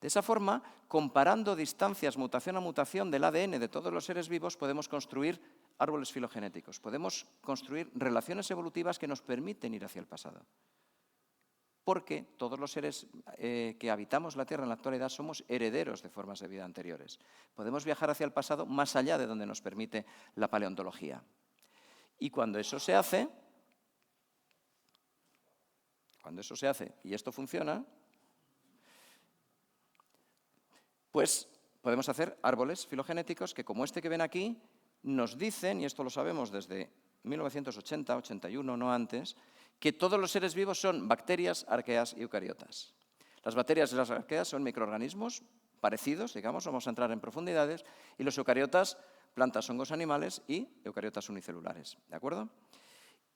De esa forma, comparando distancias mutación a mutación del ADN de todos los seres vivos, podemos construir árboles filogenéticos, podemos construir relaciones evolutivas que nos permiten ir hacia el pasado. Porque todos los seres que habitamos la Tierra en la actualidad somos herederos de formas de vida anteriores. Podemos viajar hacia el pasado más allá de donde nos permite la paleontología. Y cuando eso se hace, y esto funciona, pues podemos hacer árboles filogenéticos que, como este que ven aquí, nos dicen, y esto lo sabemos desde 1980, 81, no antes, que todos los seres vivos son bacterias, arqueas y eucariotas. Las bacterias y las arqueas son microorganismos parecidos, digamos, vamos a entrar en profundidades, y los eucariotas, plantas, hongos, animales y eucariotas unicelulares, ¿de acuerdo?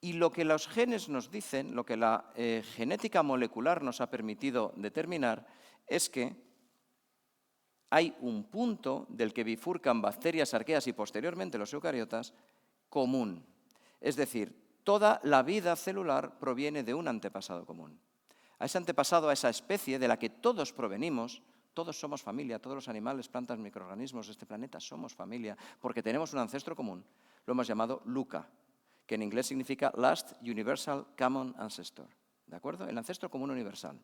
Y lo que los genes nos dicen, lo que la genética molecular nos ha permitido determinar, es que hay un punto del que bifurcan bacterias, arqueas y posteriormente los eucariotas común. Es decir, toda la vida celular proviene de un antepasado común. A ese antepasado, a esa especie de la que todos provenimos, todos somos familia, todos los animales, plantas, microorganismos de este planeta somos familia, porque tenemos un ancestro común, lo hemos llamado LUCA, que en inglés significa Last Universal Common Ancestor, ¿de acuerdo? El ancestro común universal.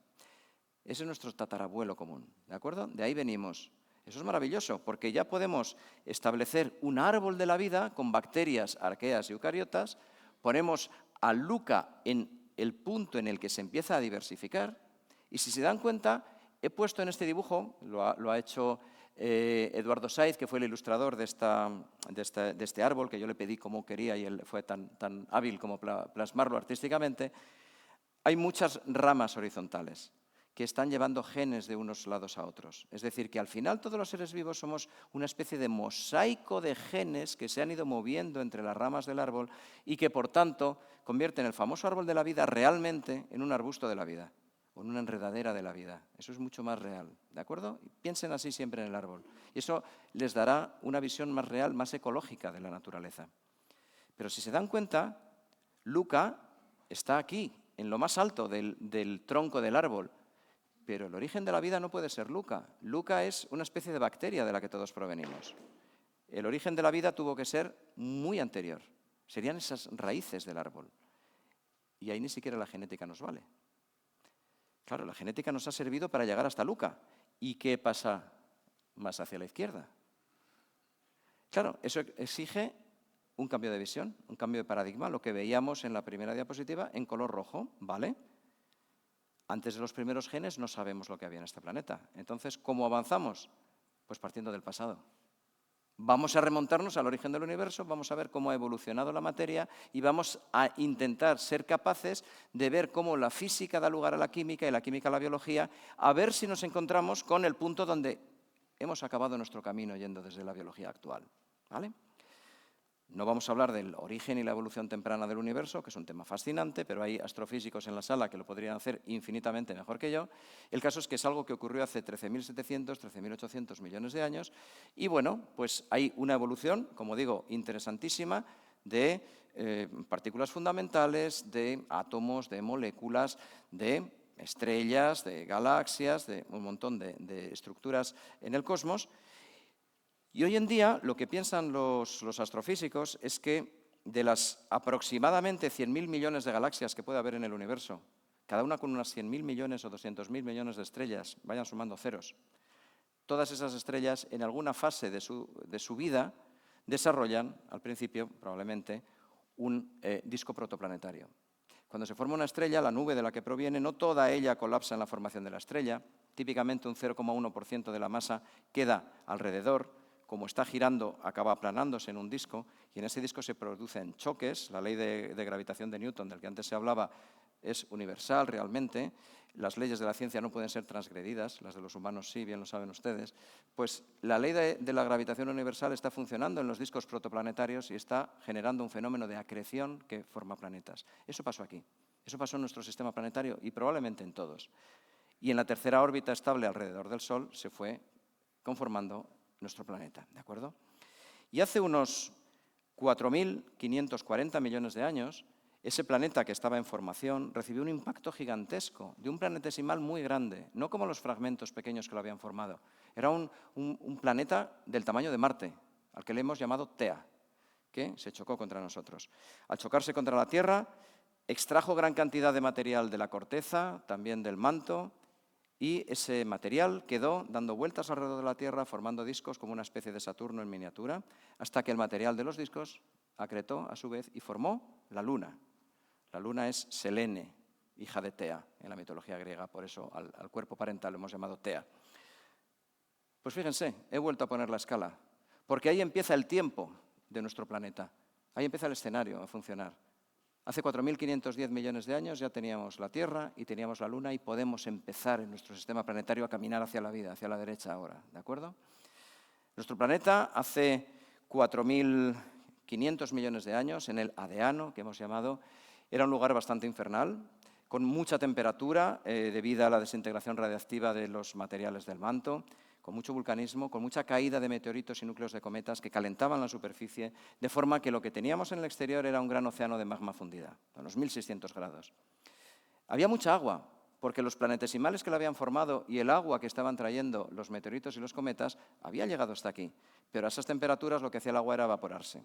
Ese es nuestro tatarabuelo común, ¿de acuerdo? De ahí venimos. Eso es maravilloso, porque ya podemos establecer un árbol de la vida con bacterias, arqueas y eucariotas, ponemos al LUCA en el punto en el que se empieza a diversificar, y si se dan cuenta, he puesto en este dibujo, lo ha hecho Eduardo Saiz, que fue el ilustrador de este árbol, que yo le pedí cómo quería y él fue tan hábil como plasmarlo artísticamente. Hay muchas ramas horizontales que están llevando genes de unos lados a otros. Es decir, que al final todos los seres vivos somos una especie de mosaico de genes que se han ido moviendo entre las ramas del árbol y que, por tanto, convierten el famoso árbol de la vida realmente en un arbusto de la vida o en una enredadera de la vida. Eso es mucho más real, ¿de acuerdo? Piensen así siempre en el árbol. Y eso les dará una visión más real, más ecológica de la naturaleza. Pero si se dan cuenta, LUCA está aquí, en lo más alto del tronco del árbol. Pero el origen de la vida no puede ser LUCA. LUCA es una especie de bacteria de la que todos provenimos. El origen de la vida tuvo que ser muy anterior. Serían esas raíces del árbol. Y ahí ni siquiera la genética nos vale. Claro, la genética nos ha servido para llegar hasta LUCA. ¿Y qué pasa más hacia la izquierda? Claro, eso exige un cambio de visión, un cambio de paradigma, lo que veíamos en la primera diapositiva en color rojo, ¿vale? Antes de los primeros genes no sabemos lo que había en este planeta. Entonces, ¿cómo avanzamos? Pues partiendo del pasado. Vamos a remontarnos al origen del universo, vamos a ver cómo ha evolucionado la materia y vamos a intentar ser capaces de ver cómo la física da lugar a la química y la química a la biología, a ver si nos encontramos con el punto donde hemos acabado nuestro camino yendo desde la biología actual, ¿vale? No vamos a hablar del origen y la evolución temprana del universo, que es un tema fascinante, pero hay astrofísicos en la sala que lo podrían hacer infinitamente mejor que yo. El caso es que es algo que ocurrió hace 13.700, 13.800 millones de años y, bueno, pues hay una evolución, como digo, interesantísima de partículas fundamentales, de átomos, de moléculas, de estrellas, de galaxias, de un montón de estructuras en el cosmos. Y hoy en día lo que piensan los astrofísicos es que de las aproximadamente 100.000 millones de galaxias que puede haber en el universo, cada una con unas 100.000 millones o 200.000 millones de estrellas, vayan sumando ceros, todas esas estrellas en alguna fase de su vida desarrollan, al principio probablemente, un disco protoplanetario. Cuando se forma una estrella, la nube de la que proviene, no toda ella colapsa en la formación de la estrella, típicamente un 0,1% de la masa queda alrededor. Como está girando, acaba aplanándose en un disco y en ese disco se producen choques. La ley de gravitación de Newton, del que antes se hablaba, es universal realmente. Las leyes de la ciencia no pueden ser transgredidas, las de los humanos sí, bien lo saben ustedes. Pues la ley de la gravitación universal está funcionando en los discos protoplanetarios y está generando un fenómeno de acreción que forma planetas. Eso pasó aquí, eso pasó en nuestro sistema planetario y probablemente en todos. Y en la tercera órbita estable alrededor del Sol se fue conformando nuestro planeta, ¿de acuerdo? Y hace unos 4.540 millones de años, ese planeta que estaba en formación recibió un impacto gigantesco de un planetesimal muy grande, no como los fragmentos pequeños que lo habían formado. Era un planeta del tamaño de Marte, al que le hemos llamado Tea, que se chocó contra nosotros. Al chocarse contra la Tierra, extrajo gran cantidad de material de la corteza, también del manto, y ese material quedó dando vueltas alrededor de la Tierra, formando discos como una especie de Saturno en miniatura, hasta que el material de los discos acretó a su vez y formó la Luna. La Luna es Selene, hija de Tea, en la mitología griega, por eso al cuerpo parental lo hemos llamado Tea. Pues fíjense, he vuelto a poner la escala, porque ahí empieza el tiempo de nuestro planeta, ahí empieza el escenario a funcionar. Hace 4.510 millones de años ya teníamos la Tierra y teníamos la Luna y podemos empezar en nuestro sistema planetario a caminar hacia la vida, hacia la derecha ahora, ¿de acuerdo? Nuestro planeta hace 4.500 millones de años, en el Adeano, que hemos llamado, era un lugar bastante infernal, con mucha temperatura debido a la desintegración radiactiva de los materiales del manto, con mucho vulcanismo, con mucha caída de meteoritos y núcleos de cometas que calentaban la superficie, de forma que lo que teníamos en el exterior era un gran océano de magma fundida, a unos 1.600 grados. Había mucha agua, porque los planetesimales que la habían formado y el agua que estaban trayendo los meteoritos y los cometas había llegado hasta aquí, pero a esas temperaturas lo que hacía el agua era evaporarse.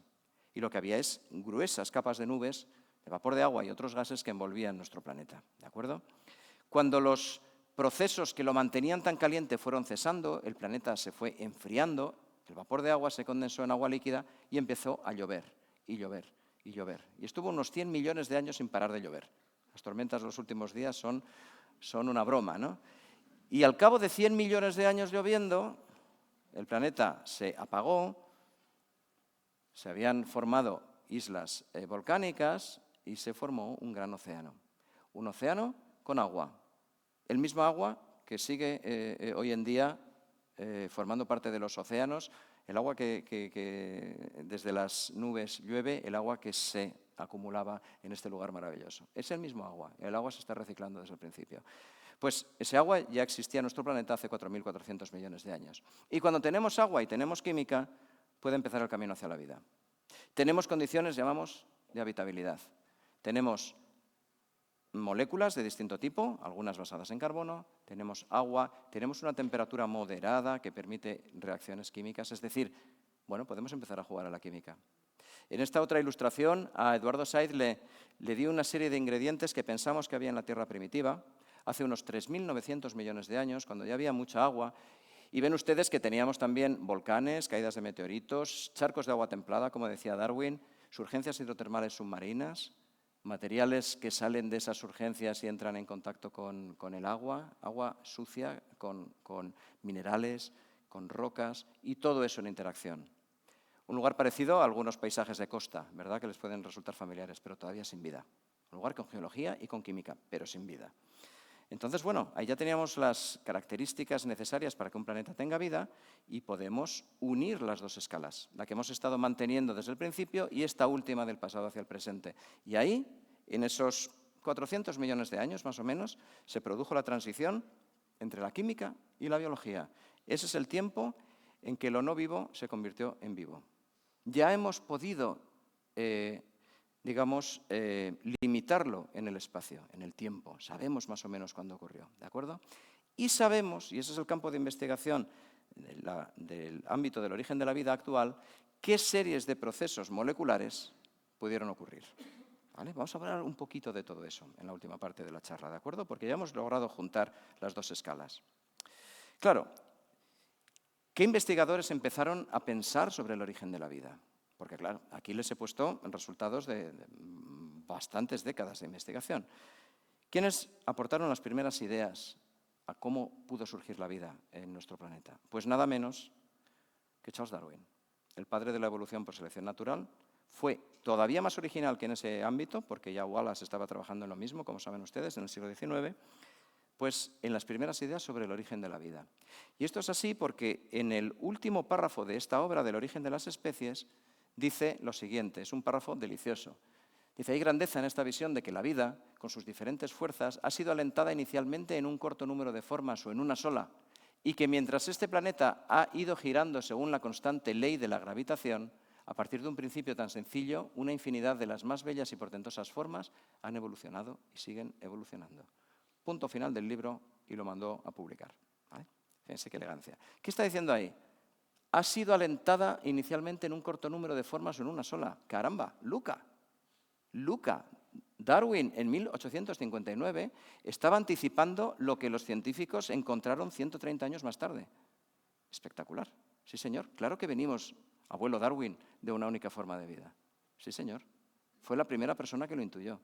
Y lo que había es gruesas capas de nubes, de vapor de agua y otros gases que envolvían nuestro planeta, ¿de acuerdo? Cuando los procesos que lo mantenían tan caliente fueron cesando, el planeta se fue enfriando, el vapor de agua se condensó en agua líquida y empezó a llover, y llover, y llover. Y estuvo unos 100 millones de años sin parar de llover. Las tormentas de los últimos días son una broma, ¿no? Y al cabo de 100 millones de años lloviendo, el planeta se apagó, se habían formado islas volcánicas y se formó un gran océano. Un océano con agua. El mismo agua que sigue hoy en día formando parte de los océanos, el agua que desde las nubes llueve, el agua que se acumulaba en este lugar maravilloso. Es el mismo agua, el agua se está reciclando desde el principio. Pues ese agua ya existía en nuestro planeta hace 4.400 millones de años. Y cuando tenemos agua y tenemos química, puede empezar el camino hacia la vida. Tenemos condiciones, llamamos, de habitabilidad. Tenemos moléculas de distinto tipo, algunas basadas en carbono, tenemos agua, tenemos una temperatura moderada que permite reacciones químicas, es decir, bueno, podemos empezar a jugar a la química. En esta otra ilustración, a Eduardo Said le dio una serie de ingredientes que pensamos que había en la Tierra primitiva, hace unos 3.900 millones de años, cuando ya había mucha agua, y ven ustedes que teníamos también volcanes, caídas de meteoritos, charcos de agua templada, como decía Darwin, surgencias hidrotermales submarinas, materiales que salen de esas surgencias y entran en contacto con el agua, agua sucia, con minerales, con rocas y todo eso en interacción. Un lugar parecido a algunos paisajes de costa, ¿verdad?, que les pueden resultar familiares, pero todavía sin vida. Un lugar con geología y con química, pero sin vida. Entonces, bueno, ahí ya teníamos las características necesarias para que un planeta tenga vida y podemos unir las dos escalas, la que hemos estado manteniendo desde el principio y esta última del pasado hacia el presente. Y ahí, en esos 400 millones de años, más o menos, se produjo la transición entre la química y la biología. Ese es el tiempo en que lo no vivo se convirtió en vivo. Ya hemos podido, limitarlo en el espacio, en el tiempo. Sabemos más o menos cuándo ocurrió, ¿de acuerdo? Y sabemos, y ese es el campo de investigación del ámbito del origen de la vida actual, qué series de procesos moleculares pudieron ocurrir. ¿Vale? Vamos a hablar un poquito de todo eso en la última parte de la charla, ¿de acuerdo? Porque ya hemos logrado juntar las dos escalas. Claro, ¿qué investigadores empezaron a pensar sobre el origen de la vida? Porque, claro, aquí les he puesto resultados de bastantes décadas de investigación. ¿Quiénes aportaron las primeras ideas a cómo pudo surgir la vida en nuestro planeta? Pues nada menos que Charles Darwin, el padre de la evolución por selección natural. Fue todavía más original que en ese ámbito, porque ya Wallace estaba trabajando en lo mismo, como saben ustedes, en el siglo XIX, pues en las primeras ideas sobre el origen de la vida. Y esto es así porque en el último párrafo de esta obra del origen de las especies dice lo siguiente, es un párrafo delicioso. Dice, hay grandeza en esta visión de que la vida, con sus diferentes fuerzas, ha sido alentada inicialmente en un corto número de formas o en una sola, y que mientras este planeta ha ido girando según la constante ley de la gravitación, a partir de un principio tan sencillo, una infinidad de las más bellas y portentosas formas han evolucionado y siguen evolucionando. Punto final del libro y lo mandó a publicar. ¿Vale? Fíjense qué elegancia. ¿Qué está diciendo ahí? Ha sido alentada inicialmente en un corto número de formas o en una sola. ¡Caramba! Luca. Darwin en 1859 estaba anticipando lo que los científicos encontraron 130 años más tarde. Espectacular. Sí, señor. Claro que venimos, abuelo Darwin, de una única forma de vida. Sí, señor. Fue la primera persona que lo intuyó.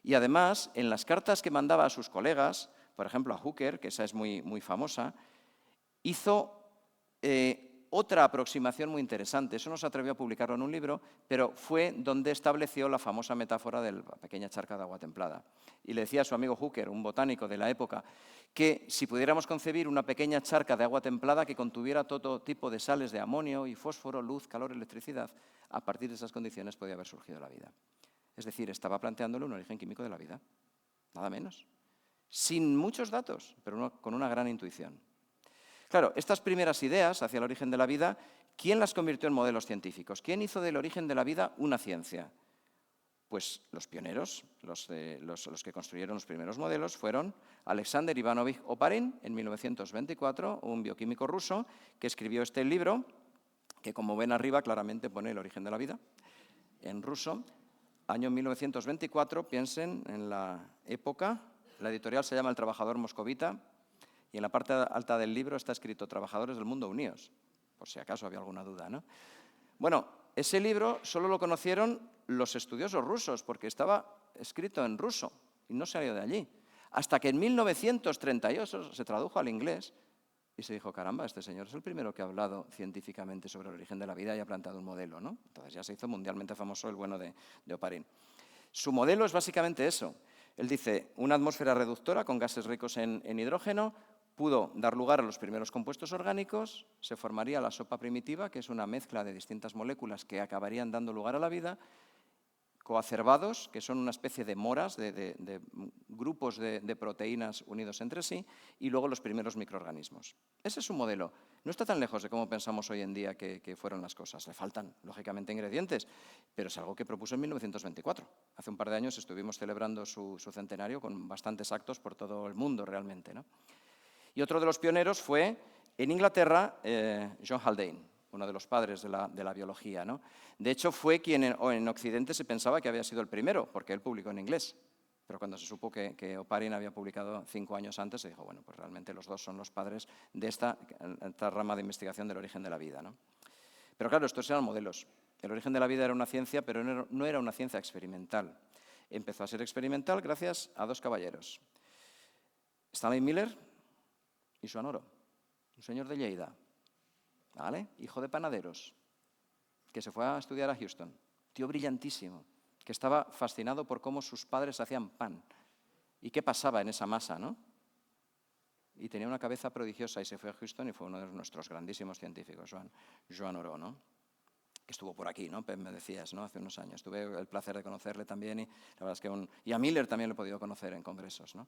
Y además, en las cartas que mandaba a sus colegas, por ejemplo a Hooker, que esa es muy famosa, hizo otra aproximación muy interesante. Eso no se atrevió a publicarlo en un libro, pero fue donde estableció la famosa metáfora de la pequeña charca de agua templada. Y le decía a su amigo Hooker, un botánico de la época, que si pudiéramos concebir una pequeña charca de agua templada que contuviera todo tipo de sales de amonio y fósforo, luz, calor, electricidad, a partir de esas condiciones podía haber surgido la vida. Es decir, estaba planteándole un origen químico de la vida, nada menos. Sin muchos datos, pero con una gran intuición. Claro, estas primeras ideas hacia el origen de la vida, ¿quién las convirtió en modelos científicos? ¿Quién hizo del origen de la vida una ciencia? Pues los pioneros, los que construyeron los primeros modelos, fueron Alexander Ivanovich Oparin, en 1924, un bioquímico ruso, que escribió este libro, que como ven arriba claramente pone el origen de la vida, en ruso. Año 1924, piensen en la época, la editorial se llama El Trabajador Moscovita, y en la parte alta del libro está escrito Trabajadores del Mundo Unidos, por si acaso había alguna duda, ¿no? Bueno, ese libro solo lo conocieron los estudiosos rusos, porque estaba escrito en ruso y no salió de allí. Hasta que en 1938 se tradujo al inglés y se dijo, caramba, este señor es el primero que ha hablado científicamente sobre el origen de la vida y ha planteado un modelo, ¿no? Entonces ya se hizo mundialmente famoso el bueno de Oparin. Su modelo es básicamente eso. Él dice, una atmósfera reductora con gases ricos en hidrógeno pudo dar lugar a los primeros compuestos orgánicos, se formaría la sopa primitiva, que es una mezcla de distintas moléculas que acabarían dando lugar a la vida, coacervados, que son una especie de moras, de grupos de proteínas unidos entre sí, y luego los primeros microorganismos. Ese es un modelo. No está tan lejos de cómo pensamos hoy en día que fueron las cosas. Le faltan, lógicamente, ingredientes, pero es algo que propuso en 1924. Hace un par de años estuvimos celebrando su centenario con bastantes actos por todo el mundo, realmente, ¿no? Y otro de los pioneros fue, en Inglaterra, John Haldane, uno de los padres de la biología, ¿no? De hecho, fue quien en Occidente se pensaba que había sido el primero, porque él publicó en inglés. Pero cuando se supo que Oparin había publicado 5 años antes, se dijo, bueno, pues realmente los dos son los padres de esta rama de investigación del origen de la vida, ¿no? Pero claro, estos eran modelos. El origen de la vida era una ciencia, pero no era una ciencia experimental. Empezó a ser experimental gracias a dos caballeros, Stanley Miller y Joan Oró, un señor de Lleida, ¿vale? Hijo de panaderos, que se fue a estudiar a Houston, tío brillantísimo, que estaba fascinado por cómo sus padres hacían pan y qué pasaba en esa masa, ¿no? Y tenía una cabeza prodigiosa y se fue a Houston y fue uno de nuestros grandísimos científicos, Joan Oró, ¿no? Que estuvo por aquí, ¿no? Me decías, ¿no? Hace unos años. Tuve el placer de conocerle también y la verdad es que y a Miller también lo he podido conocer en congresos, ¿no?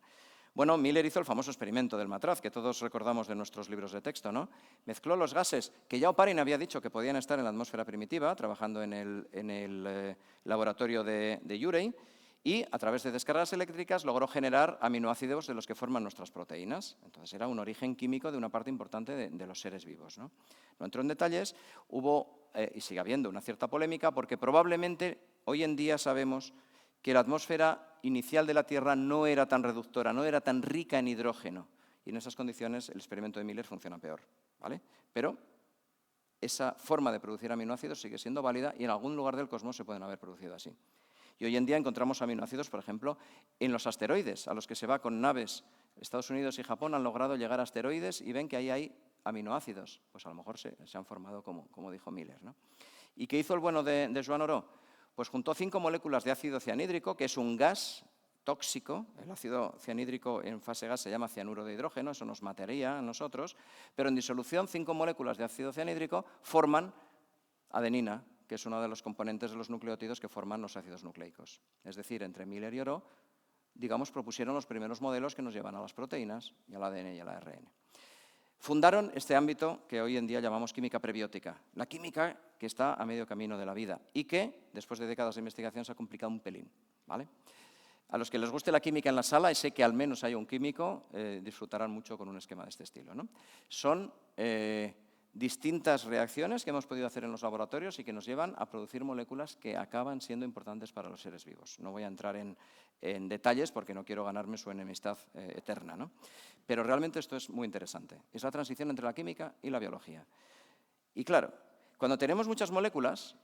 Bueno, Miller hizo el famoso experimento del matraz, que todos recordamos de nuestros libros de texto, ¿no? Mezcló los gases que ya Oparin había dicho que podían estar en la atmósfera primitiva, trabajando en el laboratorio de Urey, y a través de descargas eléctricas logró generar aminoácidos de los que forman nuestras proteínas. Entonces era un origen químico de una parte importante de los seres vivos, ¿no? No entro en detalles, hubo y sigue habiendo una cierta polémica porque probablemente hoy en día sabemos que la atmósfera inicial de la Tierra no era tan reductora, no era tan rica en hidrógeno. Y en esas condiciones el experimento de Miller funciona peor, ¿vale? Pero esa forma de producir aminoácidos sigue siendo válida y en algún lugar del cosmos se pueden haber producido así. Y hoy en día encontramos aminoácidos, por ejemplo, en los asteroides, a los que se va con naves. Estados Unidos y Japón han logrado llegar a asteroides y ven que ahí hay aminoácidos. Pues a lo mejor se han formado como dijo Miller, ¿no? ¿Y qué hizo el bueno de Joan Oró? Pues juntó 5 moléculas de ácido cianhídrico, que es un gas tóxico. El ácido cianhídrico en fase gas se llama cianuro de hidrógeno, eso nos mataría a nosotros, pero en disolución 5 moléculas de ácido cianhídrico forman adenina, que es uno de los componentes de los nucleótidos que forman los ácidos nucleicos. Es decir, entre Miller y Oró, digamos, propusieron los primeros modelos que nos llevan a las proteínas y al ADN y al ARN. Fundaron este ámbito que hoy en día llamamos química prebiótica, la química que está a medio camino de la vida y que, después de décadas de investigación, se ha complicado un pelín, ¿vale? A los que les guste la química en la sala, y sé que al menos hay un químico, disfrutarán mucho con un esquema de este estilo, ¿no? Son distintas reacciones que hemos podido hacer en los laboratorios y que nos llevan a producir moléculas que acaban siendo importantes para los seres vivos. No voy a entrar en detalles porque no quiero ganarme su enemistad eterna, ¿no? Pero realmente esto es muy interesante. Es la transición entre la química y la biología. Y claro, cuando tenemos muchas moléculas,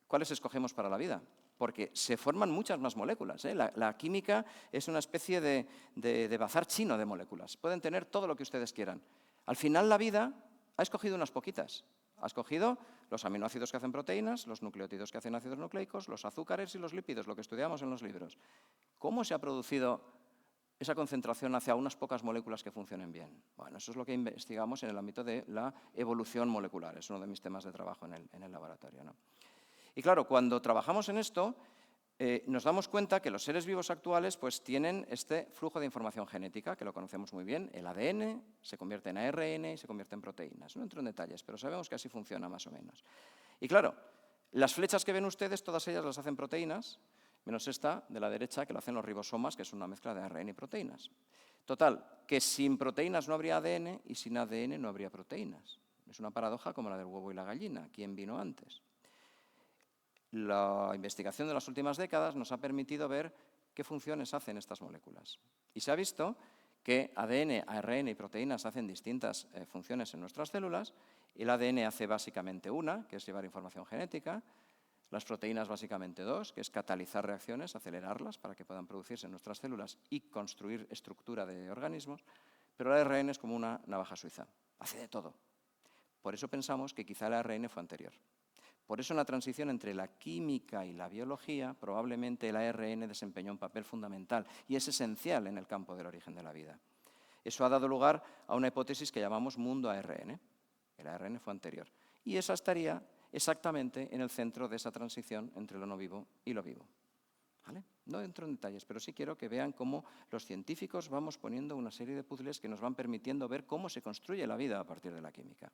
¿cuáles escogemos para la vida? Porque se forman muchas más moléculas, ¿eh? La química es una especie de bazar chino de moléculas. Pueden tener todo lo que ustedes quieran. Al final la vida ha escogido unas poquitas. Ha escogido los aminoácidos que hacen proteínas, los nucleótidos que hacen ácidos nucleicos, los azúcares y los lípidos, lo que estudiamos en los libros. ¿Cómo se ha producido esa concentración hacia unas pocas moléculas que funcionen bien? Bueno, eso es lo que investigamos en el ámbito de la evolución molecular. Es uno de mis temas de trabajo en el laboratorio, ¿no? Y claro, cuando trabajamos en esto, nos damos cuenta que los seres vivos actuales pues, tienen este flujo de información genética, que lo conocemos muy bien. El ADN se convierte en ARN y se convierte en proteínas. No entro en detalles, pero sabemos que así funciona más o menos. Y claro, las flechas que ven ustedes, todas ellas las hacen proteínas, menos esta de la derecha, que lo hacen los ribosomas, que es una mezcla de ARN y proteínas. Total, que sin proteínas no habría ADN y sin ADN no habría proteínas. Es una paradoja como la del huevo y la gallina. ¿Quién vino antes? La investigación de las últimas décadas nos ha permitido ver qué funciones hacen estas moléculas. Y se ha visto que ADN, ARN y proteínas hacen distintas funciones en nuestras células. El ADN hace básicamente una, que es llevar información genética. Las proteínas básicamente dos, que es catalizar reacciones, acelerarlas para que puedan producirse en nuestras células y construir estructura de organismos. Pero el ARN es como una navaja suiza, hace de todo. Por eso pensamos que quizá el ARN fue anterior. Por eso en la transición entre la química y la biología, probablemente el ARN desempeñó un papel fundamental y es esencial en el campo del origen de la vida. Eso ha dado lugar a una hipótesis que llamamos mundo ARN. El ARN fue anterior. Y esa estaría exactamente en el centro de esa transición entre lo no vivo y lo vivo. ¿Vale? No entro en detalles, pero sí quiero que vean cómo los científicos vamos poniendo una serie de puzzles que nos van permitiendo ver cómo se construye la vida a partir de la química.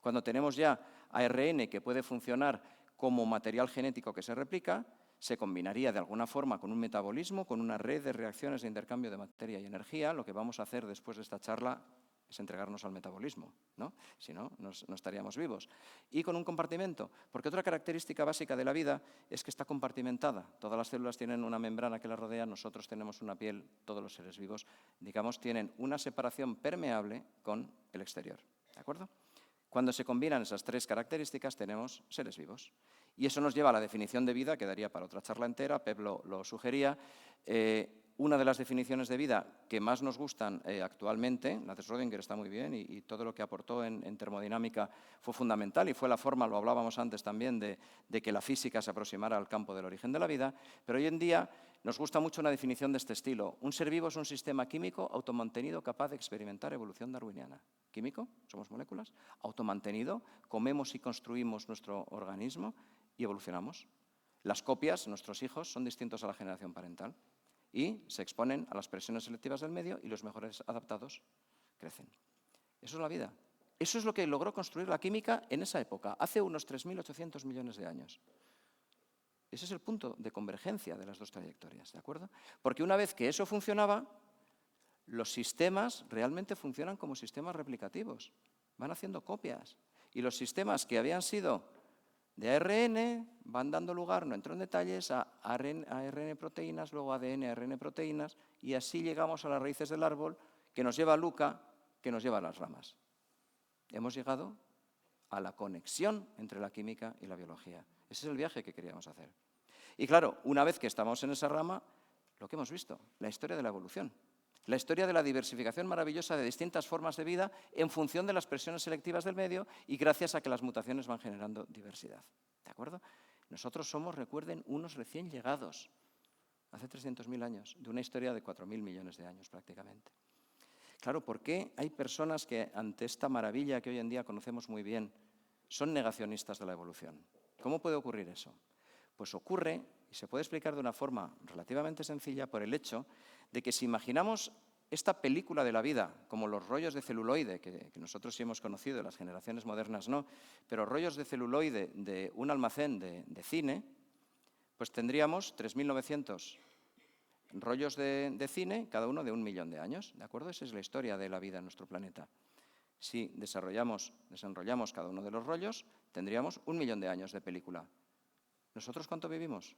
Cuando tenemos ya ARN que puede funcionar como material genético que se replica, se combinaría de alguna forma con un metabolismo, con una red de reacciones de intercambio de materia y energía. Lo que vamos a hacer después de esta charla es entregarnos al metabolismo, ¿no? Si no, no estaríamos vivos. Y con un compartimento, porque otra característica básica de la vida es que está compartimentada. Todas las células tienen una membrana que las rodea, nosotros tenemos una piel, todos los seres vivos, digamos, tienen una separación permeable con el exterior, ¿de acuerdo? Cuando se combinan esas tres características tenemos seres vivos. Y eso nos lleva a la definición de vida, que daría para otra charla entera, Pep lo sugería. Una de las definiciones de vida que más nos gustan actualmente, la de Schrödinger está muy bien y todo lo que aportó en termodinámica fue fundamental y fue la forma, lo hablábamos antes también, de que la física se aproximara al campo del origen de la vida, pero hoy en día nos gusta mucho una definición de este estilo. Un ser vivo es un sistema químico automantenido capaz de experimentar evolución darwiniana. ¿Químico? Somos moléculas. Automantenido, comemos y construimos nuestro organismo y evolucionamos. Las copias, nuestros hijos, son distintos a la generación parental y se exponen a las presiones selectivas del medio y los mejores adaptados crecen. Eso es la vida. Eso es lo que logró construir la química en esa época, hace unos 3.800 millones de años. Ese es el punto de convergencia de las dos trayectorias, ¿de acuerdo? Porque una vez que eso funcionaba, los sistemas realmente funcionan como sistemas replicativos. Van haciendo copias. Y los sistemas que habían sido de ARN van dando lugar, no entro en detalles, a ARN proteínas, luego ADN, ARN proteínas, y así llegamos a las raíces del árbol, que nos lleva a Luca, que nos lleva a las ramas. Hemos llegado a la conexión entre la química y la biología. Ese es el viaje que queríamos hacer. Y claro, una vez que estamos en esa rama, lo que hemos visto, la historia de la evolución. La historia de la diversificación maravillosa de distintas formas de vida en función de las presiones selectivas del medio y gracias a que las mutaciones van generando diversidad. ¿De acuerdo? Nosotros somos, recuerden, unos recién llegados, hace 300.000 años, de una historia de 4.000 millones de años prácticamente. Claro, ¿por qué hay personas que ante esta maravilla que hoy en día conocemos muy bien son negacionistas de la evolución? ¿Cómo puede ocurrir eso? Pues ocurre, y se puede explicar de una forma relativamente sencilla, por el hecho de que si imaginamos esta película de la vida, como los rollos de celuloide, que nosotros sí hemos conocido, las generaciones modernas no, pero rollos de celuloide de un almacén de cine, pues tendríamos 3.900 rollos de cine, cada uno de 1 millón de años, ¿de acuerdo? Esa es la historia de la vida en nuestro planeta. Si desenrollamos cada uno de los rollos, tendríamos 1 millón de años de película. ¿Nosotros cuánto vivimos?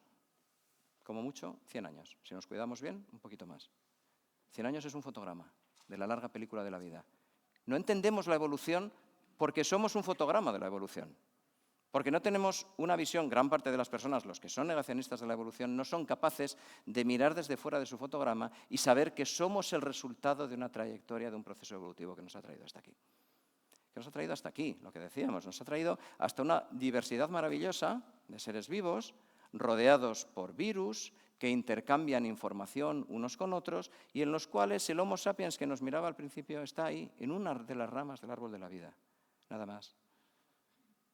Como mucho, 100 años. Si nos cuidamos bien, un poquito más. 100 años es un fotograma de la larga película de la vida. No entendemos la evolución porque somos un fotograma de la evolución. Porque no tenemos una visión, gran parte de las personas, los que son negacionistas de la evolución, no son capaces de mirar desde fuera de su fotograma y saber que somos el resultado de una trayectoria, de un proceso evolutivo que nos ha traído hasta aquí. Que nos ha traído hasta aquí, lo que decíamos, nos ha traído hasta una diversidad maravillosa de seres vivos, rodeados por virus, que intercambian información unos con otros y en los cuales el Homo sapiens que nos miraba al principio está ahí, en una de las ramas del árbol de la vida, nada más.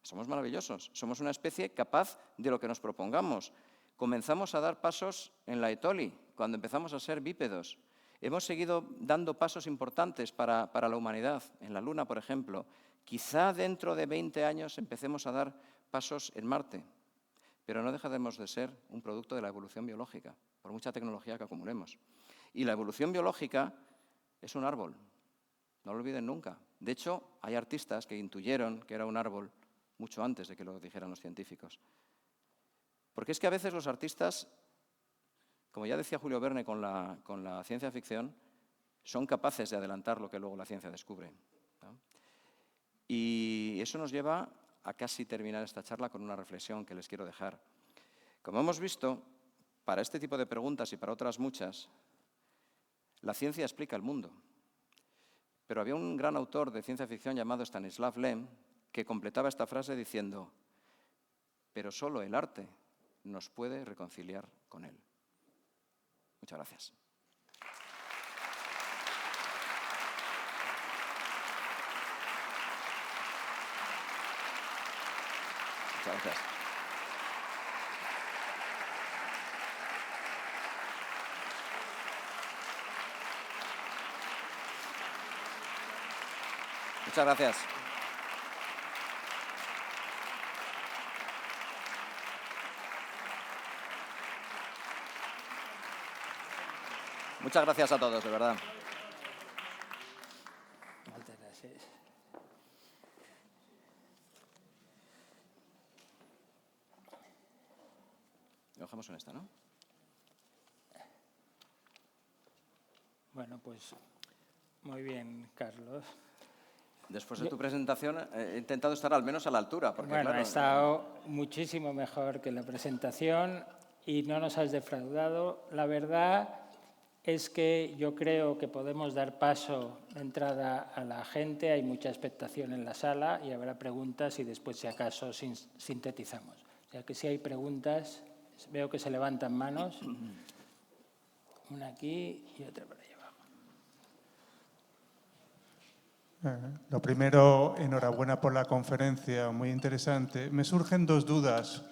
Somos maravillosos, somos una especie capaz de lo que nos propongamos. Comenzamos a dar pasos en la Etoli, cuando empezamos a ser bípedos. Hemos seguido dando pasos importantes para la humanidad, en la Luna, por ejemplo. Quizá dentro de 20 años empecemos a dar pasos en Marte, pero no dejaremos de ser un producto de la evolución biológica, por mucha tecnología que acumulemos. Y la evolución biológica es un árbol, no lo olviden nunca. De hecho, hay artistas que intuyeron que era un árbol mucho antes de que lo dijeran los científicos. Porque es que a veces los artistas, como ya decía Julio Verne con la ciencia ficción, son capaces de adelantar lo que luego la ciencia descubre, ¿no? Y eso nos lleva a casi terminar esta charla con una reflexión que les quiero dejar. Como hemos visto, para este tipo de preguntas y para otras muchas, la ciencia explica el mundo. Pero había un gran autor de ciencia ficción llamado Stanislav Lem que completaba esta frase diciendo: pero solo el arte nos puede reconciliar con él. Muchas gracias. Muchas gracias. Muchas gracias. Muchas gracias a todos, de verdad. Moltes gràcies. Lo dejamos en esta, ¿no? Bueno, pues muy bien, Carlos. Después de tu presentación he intentado estar al menos a la altura. Porque, bueno, claro, ha estado muchísimo mejor que la presentación y no nos has defraudado. La verdad es que yo creo que podemos dar paso de entrada a la gente. Hay mucha expectación en la sala y habrá preguntas y después, si acaso, sintetizamos. O sea que si hay preguntas, veo que se levantan manos. Una aquí y otra por allá abajo. Lo primero, enhorabuena por la conferencia, muy interesante. Me surgen dos dudas.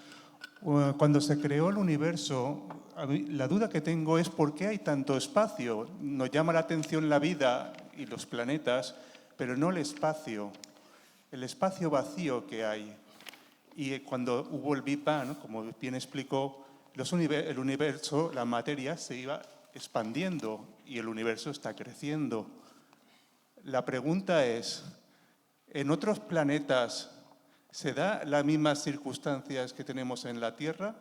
Cuando se creó el universo, la duda que tengo es por qué hay tanto espacio. Nos llama la atención la vida y los planetas, pero no el espacio vacío que hay. Y cuando hubo el Big Bang, como bien explicó, el universo, la materia se iba expandiendo y el universo está creciendo. La pregunta es, ¿en otros planetas se dan las mismas circunstancias que tenemos en la Tierra?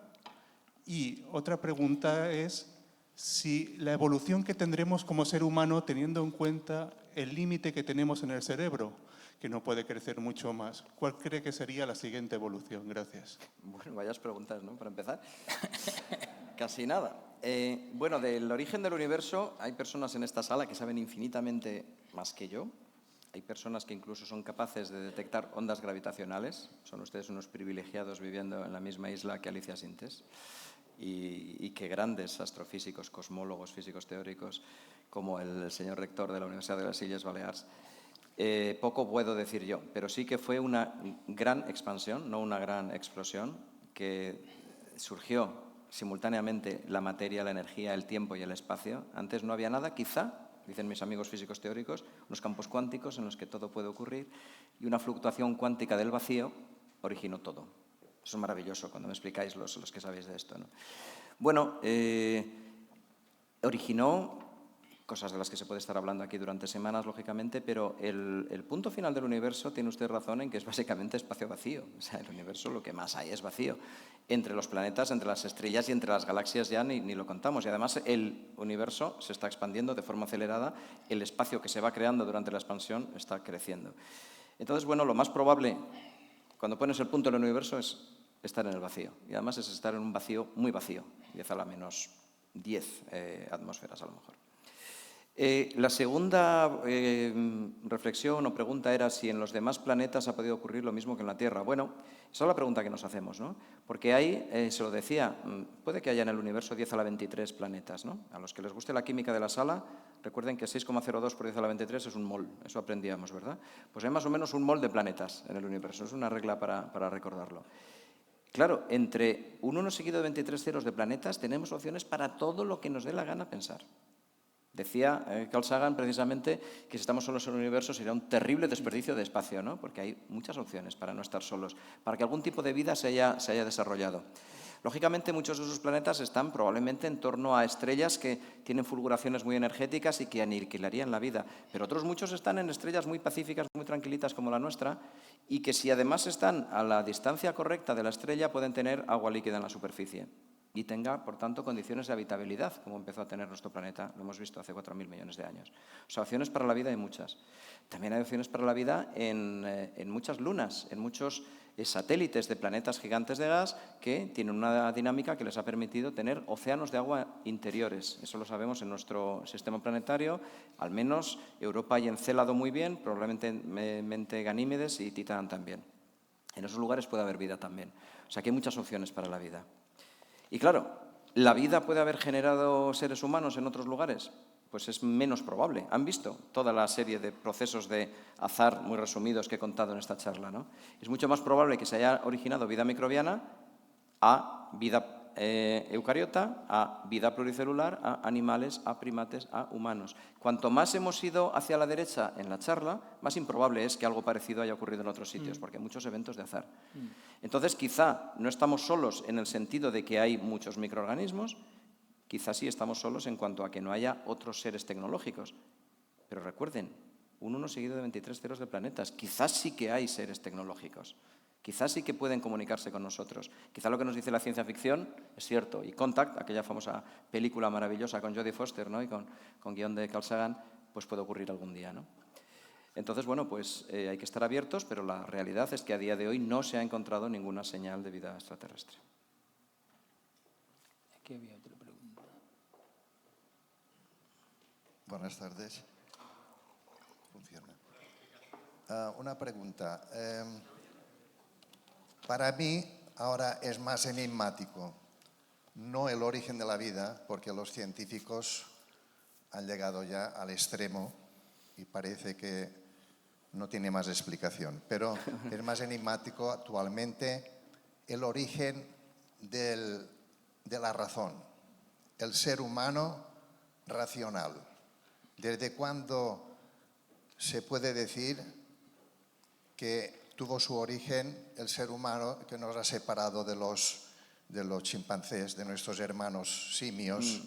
Y otra pregunta es si la evolución que tendremos como ser humano, teniendo en cuenta el límite que tenemos en el cerebro, que no puede crecer mucho más. ¿Cuál cree que sería la siguiente evolución? Gracias. Bueno, vayas preguntas, ¿no? Para empezar. Casi nada. Bueno, del origen del universo hay personas en esta sala que saben infinitamente más que yo. Hay personas que incluso son capaces de detectar ondas gravitacionales. Son ustedes unos privilegiados viviendo en la misma isla que Alicia Sintes. Y que grandes astrofísicos, cosmólogos, físicos teóricos, como el señor rector de la Universidad de las Illes Balears. Poco puedo decir yo, pero sí que fue una gran expansión, no una gran explosión, que surgió simultáneamente la materia, la energía, el tiempo y el espacio. Antes no había nada, quizá, dicen mis amigos físicos teóricos, unos campos cuánticos en los que todo puede ocurrir, y una fluctuación cuántica del vacío originó todo. Eso es maravilloso cuando me explicáis los que sabéis de esto, ¿no? Bueno, originó cosas de las que se puede estar hablando aquí durante semanas, lógicamente, pero el punto final del universo, tiene usted razón en que es básicamente espacio vacío. O sea, el universo lo que más hay es vacío. Entre los planetas, entre las estrellas y entre las galaxias ya ni lo contamos. Y además el universo se está expandiendo de forma acelerada, el espacio que se va creando durante la expansión está creciendo. Entonces, bueno, lo más probable, cuando pones el punto del universo, es estar en el vacío. Y además es estar en un vacío muy vacío, 10 a la menos 10 atmósferas a lo mejor. La segunda reflexión o pregunta era si en los demás planetas ha podido ocurrir lo mismo que en la Tierra. Bueno, esa es la pregunta que nos hacemos, ¿no? Porque hay, se lo decía, puede que haya en el universo 10 a la 23 planetas, ¿no? A los que les guste la química de la sala, recuerden que 6,02 por 10 a la 23 es un mol, eso aprendíamos, ¿verdad? Pues hay más o menos un mol de planetas en el universo, es una regla para recordarlo. Claro, entre un 1 seguido de 23 ceros de planetas tenemos opciones para todo lo que nos dé la gana pensar. Decía Carl Sagan precisamente que si estamos solos en el universo sería un terrible desperdicio de espacio, ¿no? Porque hay muchas opciones para no estar solos, para que algún tipo de vida se haya desarrollado. Lógicamente, muchos de esos planetas están probablemente en torno a estrellas que tienen fulguraciones muy energéticas y que aniquilarían la vida, pero otros muchos están en estrellas muy pacíficas, muy tranquilitas como la nuestra, y que si además están a la distancia correcta de la estrella pueden tener agua líquida en la superficie y tenga, por tanto, condiciones de habitabilidad, como empezó a tener nuestro planeta, lo hemos visto hace 4.000 millones de años. O sea, opciones para la vida hay muchas. También hay opciones para la vida en muchas lunas, en muchos satélites de planetas gigantes de gas que tienen una dinámica que les ha permitido tener océanos de agua interiores. Eso lo sabemos en nuestro sistema planetario, al menos Europa y Encélado muy bien, probablemente Ganímedes y Titán también. En esos lugares puede haber vida también. O sea, que hay muchas opciones para la vida. Y claro, ¿la vida puede haber generado seres humanos en otros lugares? Pues es menos probable. Han visto toda la serie de procesos de azar muy resumidos que he contado en esta charla, ¿no? Es mucho más probable que se haya originado vida microbiana a vida eucariota, a vida pluricelular, a animales, a primates, a humanos. Cuanto más hemos ido hacia la derecha en la charla, más improbable es que algo parecido haya ocurrido en otros sitios, porque hay muchos eventos de azar. Entonces, quizá no estamos solos en el sentido de que hay muchos microorganismos, quizá sí estamos solos en cuanto a que no haya otros seres tecnológicos. Pero recuerden, un 1 seguido de 23 ceros de planetas, quizás sí que hay seres tecnológicos. Quizás sí que pueden comunicarse con nosotros. Quizá lo que nos dice la ciencia ficción es cierto. Y Contact, aquella famosa película maravillosa con Jodie Foster, ¿no? Y con guión de Carl Sagan, pues puede ocurrir algún día, ¿no? Entonces, bueno, pues hay que estar abiertos, pero la realidad es que a día de hoy no se ha encontrado ninguna señal de vida extraterrestre. Aquí había otra pregunta. Buenas tardes. Funciona. Una pregunta. Para mí ahora es más enigmático, no el origen de la vida, porque los científicos han llegado ya al extremo y parece que no tiene más explicación, pero es más enigmático actualmente el origen de la razón, el ser humano racional. ¿Desde cuándo se puede decir que tuvo su origen el ser humano que nos ha separado de los chimpancés, de nuestros hermanos simios?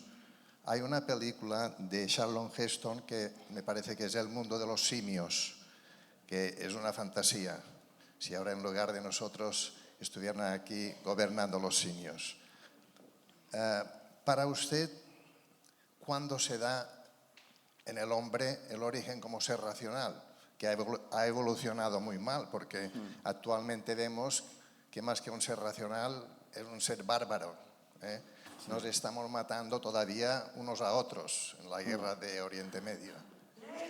Hay una película de Charlton Heston que me parece que es El mundo de los simios, que es una fantasía. Si ahora en lugar de nosotros estuvieran aquí gobernando los simios. Para usted, ¿cuándo se da en el hombre el origen como ser racional? Que ha evolucionado muy mal, porque actualmente vemos que más que un ser racional es un ser bárbaro, ¿eh? Nos estamos matando todavía unos a otros en la guerra de Oriente Medio.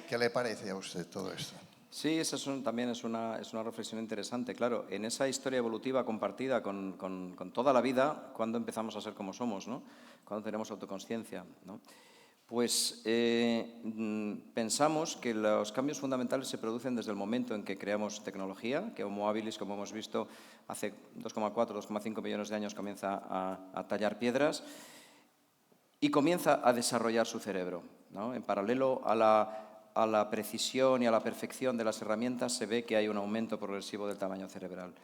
¿Qué le parece a usted todo esto? Sí, esa también es una reflexión interesante. Claro, en esa historia evolutiva compartida con toda la vida, ¿cuándo empezamos a ser como somos, ¿no? ¿Cuándo tenemos autoconsciencia, ¿no? Pues pensamos que los cambios fundamentales se producen desde el momento en que creamos tecnología, que Homo habilis, como hemos visto, hace 2,4, 2,5 millones de años comienza a tallar piedras y comienza a desarrollar su cerebro, ¿no? En paralelo a la precisión y a la perfección de las herramientas se ve que hay un aumento progresivo del tamaño cerebral.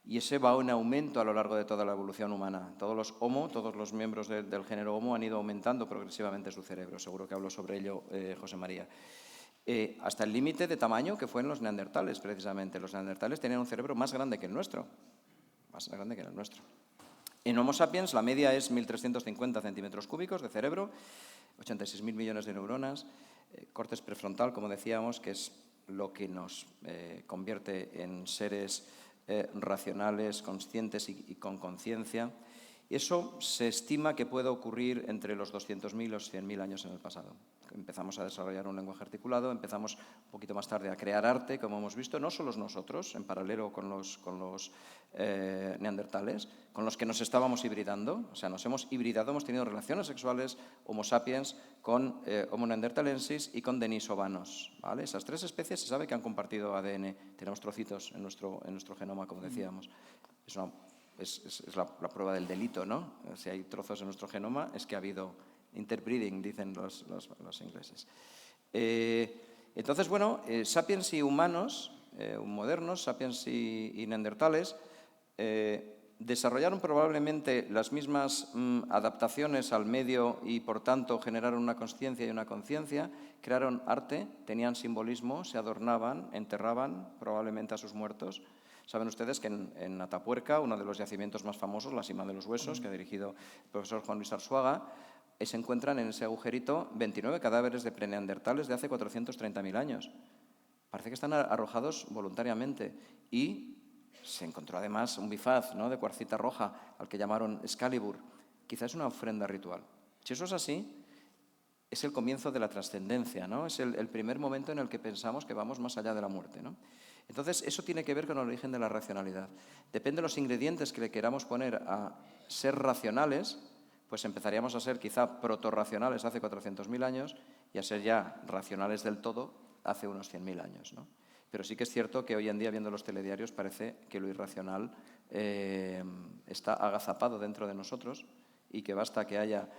Y ese va en aumento a lo largo de toda la evolución humana. Todos los Homo, todos los miembros del género Homo han ido aumentando progresivamente su cerebro. Seguro que habló sobre ello José María. Hasta el límite de tamaño que fue en los neandertales, precisamente. Los neandertales tenían un cerebro más grande que el nuestro. Más grande que el nuestro. En Homo sapiens la media es 1.350 centímetros cúbicos de cerebro, 86.000 millones de neuronas, córtex prefrontal, como decíamos, que es lo que nos convierte en seres racionales, conscientes y con conciencia. Eso se estima que puede ocurrir entre los 200.000 y los 100.000 años en el pasado. Empezamos a desarrollar un lenguaje articulado, empezamos un poquito más tarde a crear arte, como hemos visto, no solo nosotros, en paralelo con los neandertales, con los que nos estábamos hibridando, o sea, nos hemos hibridado, hemos tenido relaciones sexuales Homo sapiens con Homo neanderthalensis y con denisovanos, ¿vale? Esas tres especies se sabe que han compartido ADN, tenemos trocitos en nuestro genoma, como decíamos. Es la prueba del delito, ¿no? Si hay trozos en nuestro genoma es que ha habido interbreeding, dicen los ingleses. Entonces, bueno, sapiens y humanos modernos, sapiens y neandertales, desarrollaron probablemente las mismas adaptaciones al medio y, por tanto, generaron una consciencia y una conciencia, crearon arte, tenían simbolismo, se adornaban, enterraban probablemente a sus muertos. Saben ustedes que en Atapuerca, uno de los yacimientos más famosos, la Sima de los Huesos, que ha dirigido el profesor Juan Luis Arzuaga, se encuentran en ese agujerito 29 cadáveres de preneandertales de hace 430.000 años. Parece que están arrojados voluntariamente. Y se encontró además un bifaz, ¿no?, de cuarcita roja, al que llamaron Excalibur. Quizás es una ofrenda ritual. Si eso es así, es el comienzo de la trascendencia, ¿no? Es el primer momento en el que pensamos que vamos más allá de la muerte, ¿no? Entonces, eso tiene que ver con el origen de la racionalidad. Depende de los ingredientes que le queramos poner a ser racionales, pues empezaríamos a ser quizá protorracionales hace 400.000 años y a ser ya racionales del todo hace unos 100.000 años, ¿no? Pero sí que es cierto que hoy en día, viendo los telediarios, parece que lo irracional está agazapado dentro de nosotros y que basta que haya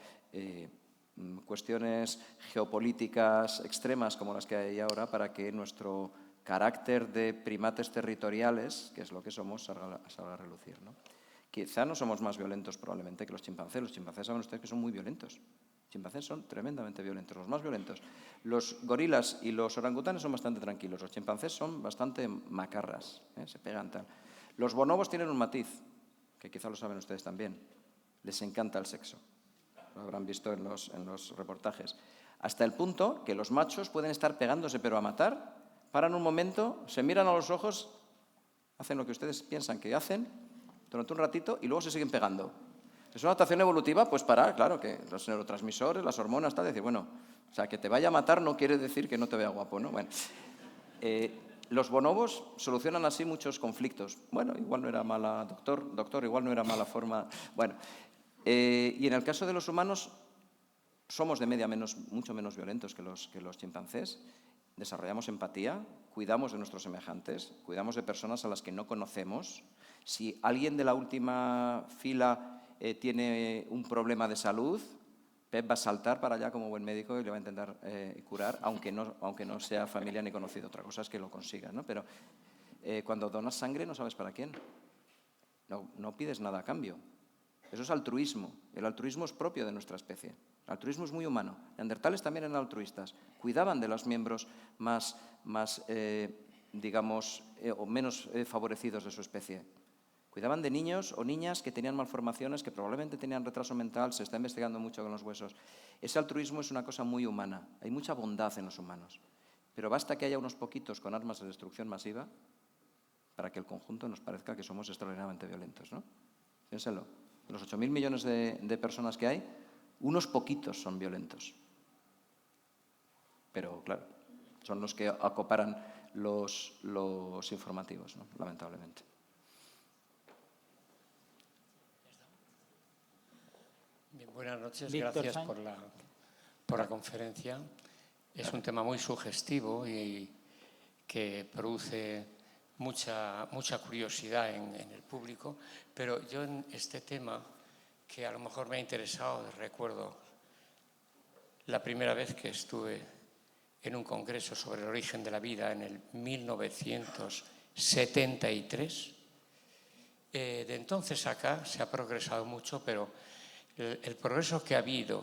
cuestiones geopolíticas extremas como las que hay ahora para que nuestro carácter de primates territoriales, que es lo que somos, salga a relucir, ¿no? Quizá no somos más violentos probablemente que los chimpancés. Los chimpancés saben ustedes que son muy violentos. Los chimpancés son tremendamente violentos, los más violentos. Los gorilas y los orangutanes son bastante tranquilos. Los chimpancés son bastante macarras, se pegan tal. Los bonobos tienen un matiz, que quizá lo saben ustedes también. Les encanta el sexo. Lo habrán visto en los reportajes. Hasta el punto que los machos pueden estar pegándose, pero a matar, paran un momento, se miran a los ojos, hacen lo que ustedes piensan que hacen durante un ratito y luego se siguen pegando. Es una adaptación evolutiva, pues para, claro, que los neurotransmisores, las hormonas, tal, decir, bueno, o sea, que te vaya a matar no quiere decir que no te vea guapo, ¿no? Bueno, los bonobos solucionan así muchos conflictos. Bueno, igual no era mala, doctor, igual no era mala forma. Bueno, y en el caso de los humanos, somos de media mucho menos violentos que los chimpancés. Desarrollamos empatía, cuidamos de nuestros semejantes, cuidamos de personas a las que no conocemos. Si alguien de la última fila tiene un problema de salud, Pep va a saltar para allá como buen médico y le va a intentar curar, aunque no sea familia ni conocido. Otra cosa es que lo consiga, ¿no? Pero cuando donas sangre no sabes para quién. No pides nada a cambio. Eso es altruismo. El altruismo es propio de nuestra especie. El altruismo es muy humano. Neandertales también eran altruistas. Cuidaban de los miembros más digamos, o menos favorecidos de su especie. Cuidaban de niños o niñas que tenían malformaciones, que probablemente tenían retraso mental, se está investigando mucho con los huesos. Ese altruismo es una cosa muy humana. Hay mucha bondad en los humanos. Pero basta que haya unos poquitos con armas de destrucción masiva para que el conjunto nos parezca que somos extraordinariamente violentos, ¿no? Piénsenlo. De los 8.000 millones de personas que hay, unos poquitos son violentos. Pero, claro, son los que acoparan los informativos, ¿no? Lamentablemente. Bien, buenas noches, Víctor gracias Sánchez. por la conferencia. Es un tema muy sugestivo y que produce mucha curiosidad en el público, pero yo en este tema, que a lo mejor me ha interesado, recuerdo la primera vez que estuve en un congreso sobre el origen de la vida en el 1973. De entonces acá se ha progresado mucho, pero el progreso que ha habido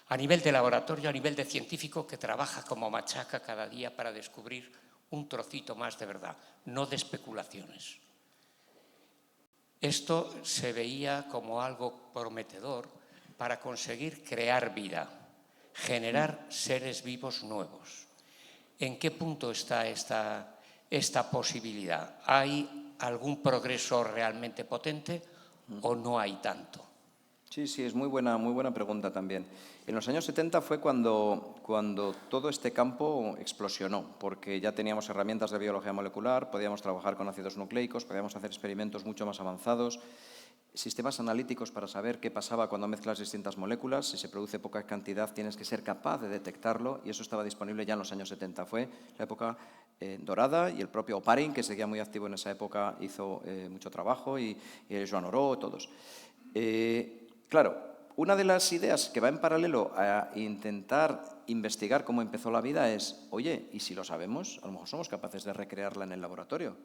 a nivel de laboratorio, a nivel de científico que trabaja como machaca cada día para descubrir un trocito más de verdad, no de especulaciones. Esto se veía como algo prometedor para conseguir crear vida, generar seres vivos nuevos. ¿En qué punto está esta posibilidad? ¿Hay algún progreso realmente potente o no hay tanto? Sí, es muy buena pregunta también. En los años 70 fue cuando todo este campo explosionó, porque ya teníamos herramientas de biología molecular, podíamos trabajar con ácidos nucleicos, podíamos hacer experimentos mucho más avanzados, sistemas analíticos para saber qué pasaba cuando mezclas distintas moléculas. Si se produce poca cantidad, tienes que ser capaz de detectarlo, y eso estaba disponible ya en los años 70. Fue la época dorada, y el propio Oparin, que seguía muy activo en esa época, hizo mucho trabajo, y Joan Oró, todos. Claro, una de las ideas que va en paralelo a intentar investigar cómo empezó la vida es, oye, ¿y si lo sabemos? A lo mejor somos capaces de recrearla en el laboratorio.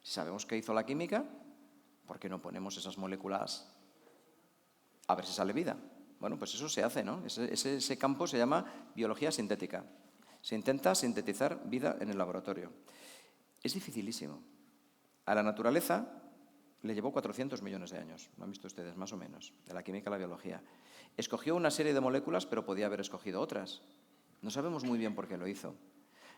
Si sabemos qué hizo la química, ¿por qué no ponemos esas moléculas a ver si sale vida? Bueno, pues eso se hace, ¿no? Ese campo se llama biología sintética. Se intenta sintetizar vida en el laboratorio. Es dificilísimo. A la naturaleza le llevó 400 millones de años, lo han visto ustedes, más o menos, de la química a la biología. Escogió una serie de moléculas, pero podía haber escogido otras. No sabemos muy bien por qué lo hizo.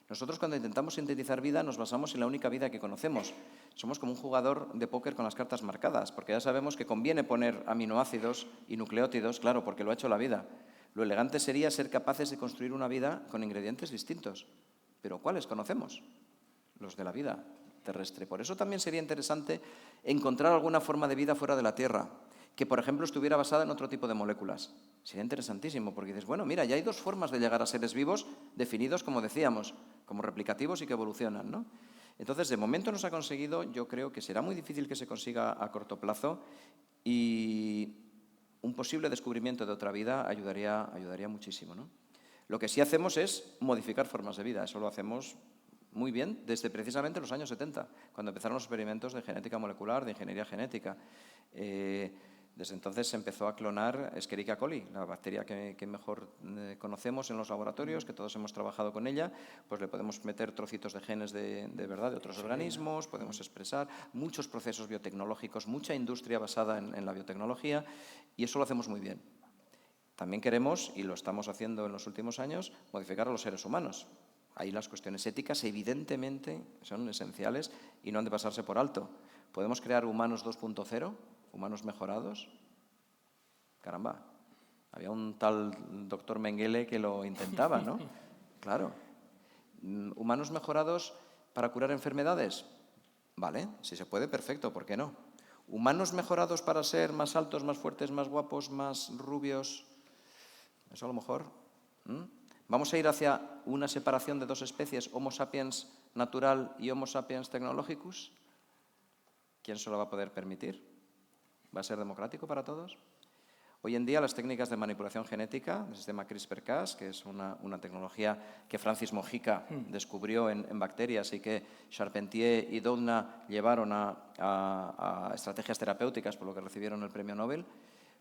Nosotros, cuando intentamos sintetizar vida, nos basamos en la única vida que conocemos. Somos como un jugador de póker con las cartas marcadas, porque ya sabemos que conviene poner aminoácidos y nucleótidos, claro, porque lo ha hecho la vida. Lo elegante sería ser capaces de construir una vida con ingredientes distintos. ¿Pero cuáles conocemos? Los de la vida terrestre. Por eso también sería interesante encontrar alguna forma de vida fuera de la Tierra, que, por ejemplo, estuviera basada en otro tipo de moléculas. Sería interesantísimo, porque dices, bueno, mira, ya hay dos formas de llegar a seres vivos definidos, como decíamos, como replicativos y que evolucionan, ¿no? Entonces, de momento no se ha conseguido, yo creo que será muy difícil que se consiga a corto plazo, y un posible descubrimiento de otra vida ayudaría muchísimo, ¿no? Lo que sí hacemos es modificar formas de vida, eso lo hacemos muy bien desde precisamente los años 70, cuando empezaron los experimentos de genética molecular, de ingeniería genética. Desde entonces se empezó a clonar Escherichia coli, la bacteria que mejor conocemos en los laboratorios, que todos hemos trabajado con ella. Pues le podemos meter trocitos de genes de verdad de otros organismos, podemos expresar muchos procesos biotecnológicos, mucha industria basada en la biotecnología, y eso lo hacemos muy bien. También queremos, y lo estamos haciendo en los últimos años, modificar a los seres humanos. Ahí las cuestiones éticas evidentemente son esenciales y no han de pasarse por alto. ¿Podemos crear humanos 2.0? ¿Humanos mejorados? Caramba, había un tal doctor Mengele que lo intentaba, ¿no? Claro. ¿Humanos mejorados para curar enfermedades? Vale, si se puede, perfecto, ¿por qué no? ¿Humanos mejorados para ser más altos, más fuertes, más guapos, más rubios? Eso a lo mejor. ¿Vamos a ir hacia una separación de dos especies, Homo sapiens natural y Homo sapiens technologicus? ¿Quién se lo va a poder permitir? ¿Va a ser democrático para todos? Hoy en día las técnicas de manipulación genética, el sistema CRISPR-Cas, que es una tecnología que Francis Mojica descubrió en bacterias y que Charpentier y Doudna llevaron a estrategias terapéuticas, por lo que recibieron el premio Nobel,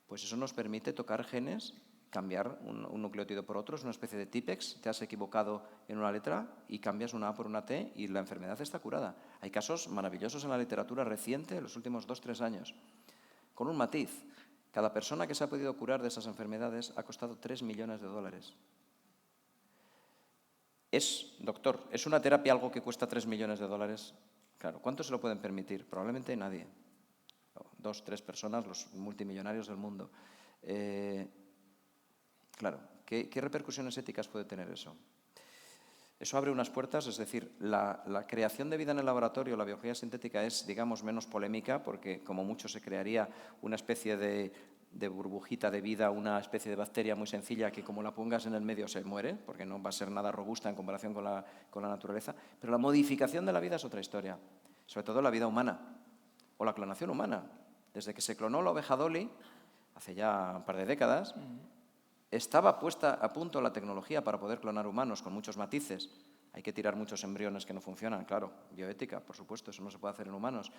pues eso nos permite tocar genes, cambiar un nucleótido por otro, es una especie de típex, te has equivocado en una letra y cambias una A por una T y la enfermedad está curada. Hay casos maravillosos en la literatura reciente, en los últimos 2-3 años, con un matiz. Cada persona que se ha podido curar de esas enfermedades ha costado $3 millones. Doctor, ¿es una terapia algo que cuesta $3 millones? Claro, ¿cuántos se lo pueden permitir? Probablemente nadie. 2-3 personas, los multimillonarios del mundo. Claro, ¿qué repercusiones éticas puede tener eso? Eso abre unas puertas, es decir, la creación de vida en el laboratorio, la biología sintética es, digamos, menos polémica, porque como mucho se crearía una especie de burbujita de vida, una especie de bacteria muy sencilla que como la pongas en el medio se muere, porque no va a ser nada robusta en comparación con la naturaleza. Pero la modificación de la vida es otra historia, sobre todo la vida humana, o la clonación humana. Desde que se clonó la oveja Dolly, hace ya un par de décadas, estaba puesta a punto la tecnología para poder clonar humanos con muchos matices. Hay que tirar muchos embriones que no funcionan, claro. Bioética, por supuesto, eso no se puede hacer en humanos.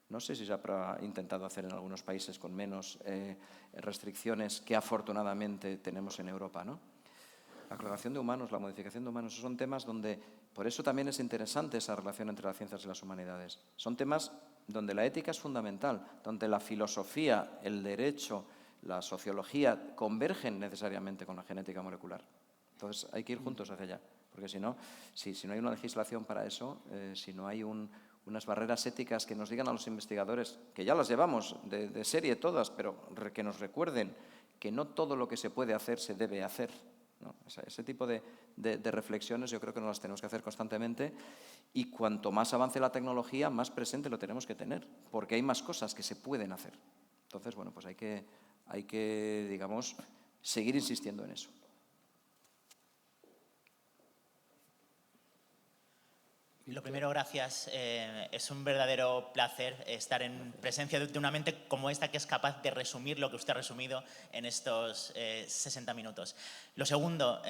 No sé si se ha intentado hacer en algunos países con menos restricciones que afortunadamente tenemos en Europa, ¿no? La clonación de humanos, la modificación de humanos, esos son temas donde, por eso también es interesante esa relación entre las ciencias y las humanidades. Son temas donde la ética es fundamental, donde la filosofía, el derecho, la sociología convergen necesariamente con la genética molecular. Entonces hay que ir juntos hacia allá, porque si no hay una legislación para eso, si no hay unas barreras éticas que nos digan a los investigadores, que ya las llevamos de serie todas, pero que nos recuerden que no todo lo que se puede hacer se debe hacer, ¿no? Ese tipo de reflexiones yo creo que nos las tenemos que hacer constantemente y cuanto más avance la tecnología, más presente lo tenemos que tener, porque hay más cosas que se pueden hacer. Entonces, bueno, pues hay que, digamos, seguir insistiendo en eso. Lo primero, gracias. Es un verdadero placer estar en presencia de una mente como esta que es capaz de resumir lo que usted ha resumido en estos 60 minutos. Lo segundo,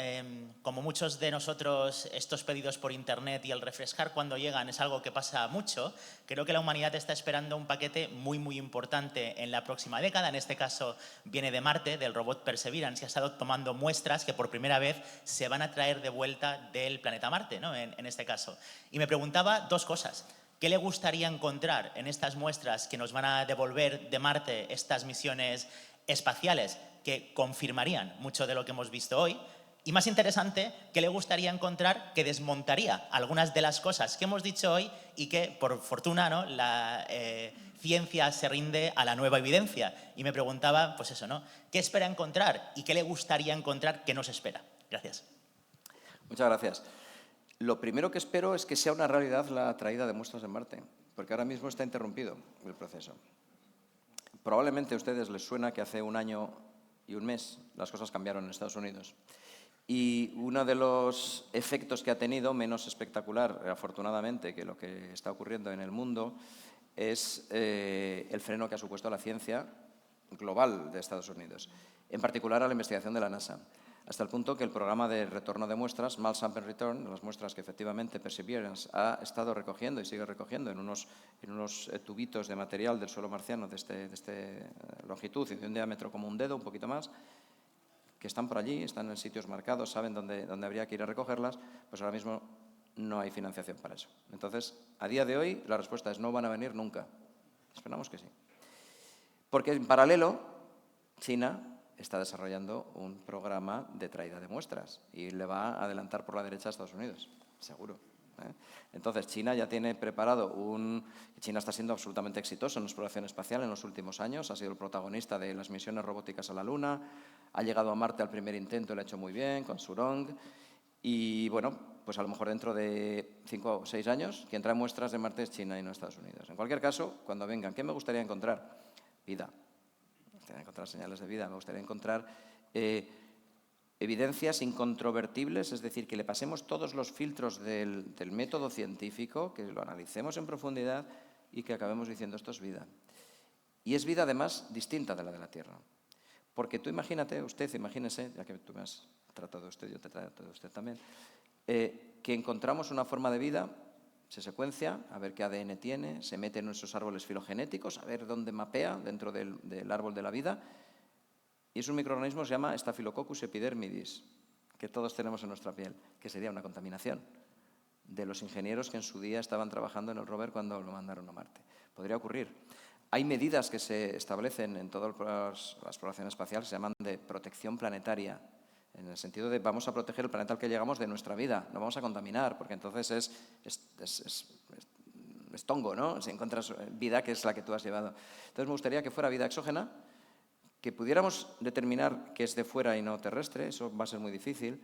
como muchos de nosotros, estos pedidos por internet y el refrescar cuando llegan es algo que pasa mucho, creo que la humanidad está esperando un paquete muy, muy importante en la próxima década. En este caso viene de Marte, del robot Perseverance, que ha estado tomando muestras que por primera vez se van a traer de vuelta del planeta Marte, ¿no? En este caso. Y me preguntaba dos cosas. ¿Qué le gustaría encontrar en estas muestras que nos van a devolver de Marte estas misiones espaciales que confirmarían mucho de lo que hemos visto hoy? Y más interesante, ¿qué le gustaría encontrar que desmontaría algunas de las cosas que hemos dicho hoy y que, por fortuna, ¿no?, la ciencia se rinde a la nueva evidencia? Y me preguntaba, pues eso, ¿no?, ¿qué espera encontrar y qué le gustaría encontrar que nos espera? Gracias. Muchas gracias. Lo primero que espero es que sea una realidad la traída de muestras de Marte, porque ahora mismo está interrumpido el proceso. Probablemente a ustedes les suena que hace 1 año y 1 mes las cosas cambiaron en Estados Unidos. Y uno de los efectos que ha tenido, menos espectacular, afortunadamente, que lo que está ocurriendo en el mundo, es el freno que ha supuesto a la ciencia global de Estados Unidos, en particular a la investigación de la NASA. Hasta el punto que el programa de retorno de muestras, Small Sample Return, las muestras que efectivamente Perseverance ha estado recogiendo y sigue recogiendo en unos tubitos de material del suelo marciano de esta longitud y de un diámetro como un dedo, un poquito más, que están por allí, están en sitios marcados, saben dónde habría que ir a recogerlas, pues ahora mismo no hay financiación para eso. Entonces, a día de hoy, la respuesta es no van a venir nunca. Esperamos que sí. Porque en paralelo, China está desarrollando un programa de traída de muestras y le va a adelantar por la derecha a Estados Unidos. seguro. Entonces, China ya tiene preparado China está siendo absolutamente exitoso en la exploración espacial en los últimos años, ha sido el protagonista de las misiones robóticas a la Luna, ha llegado a Marte al primer intento, lo ha hecho muy bien, con Zhurong, y bueno, pues a lo mejor dentro de 5 o 6 años, quien trae muestras de Marte es China y no Estados Unidos. En cualquier caso, cuando vengan, ¿qué me gustaría encontrar? Vida. Me gustaría encontrar señales de vida, me gustaría encontrar evidencias incontrovertibles, es decir, que le pasemos todos los filtros del método científico, que lo analicemos en profundidad y que acabemos diciendo esto es vida. Y es vida además distinta de la Tierra. Porque tú imagínese, ya que tú me has tratado de usted, yo te trato de usted también, que encontramos una forma de vida, se secuencia, a ver qué ADN tiene, se mete en nuestros árboles filogenéticos, a ver dónde mapea dentro del árbol de la vida. Y es un microorganismo que se llama Staphylococcus epidermidis, que todos tenemos en nuestra piel, que sería una contaminación de los ingenieros que en su día estaban trabajando en el rover cuando lo mandaron a Marte. Podría ocurrir. Hay medidas que se establecen en toda la exploración espacial que se llaman de protección planetaria, en el sentido de vamos a proteger el planeta al que llegamos de nuestra vida, no vamos a contaminar, porque entonces es tongo, ¿no? Si encuentras vida que es la que tú has llevado. Entonces me gustaría que fuera vida exógena, que pudiéramos determinar que es de fuera y no terrestre, eso va a ser muy difícil,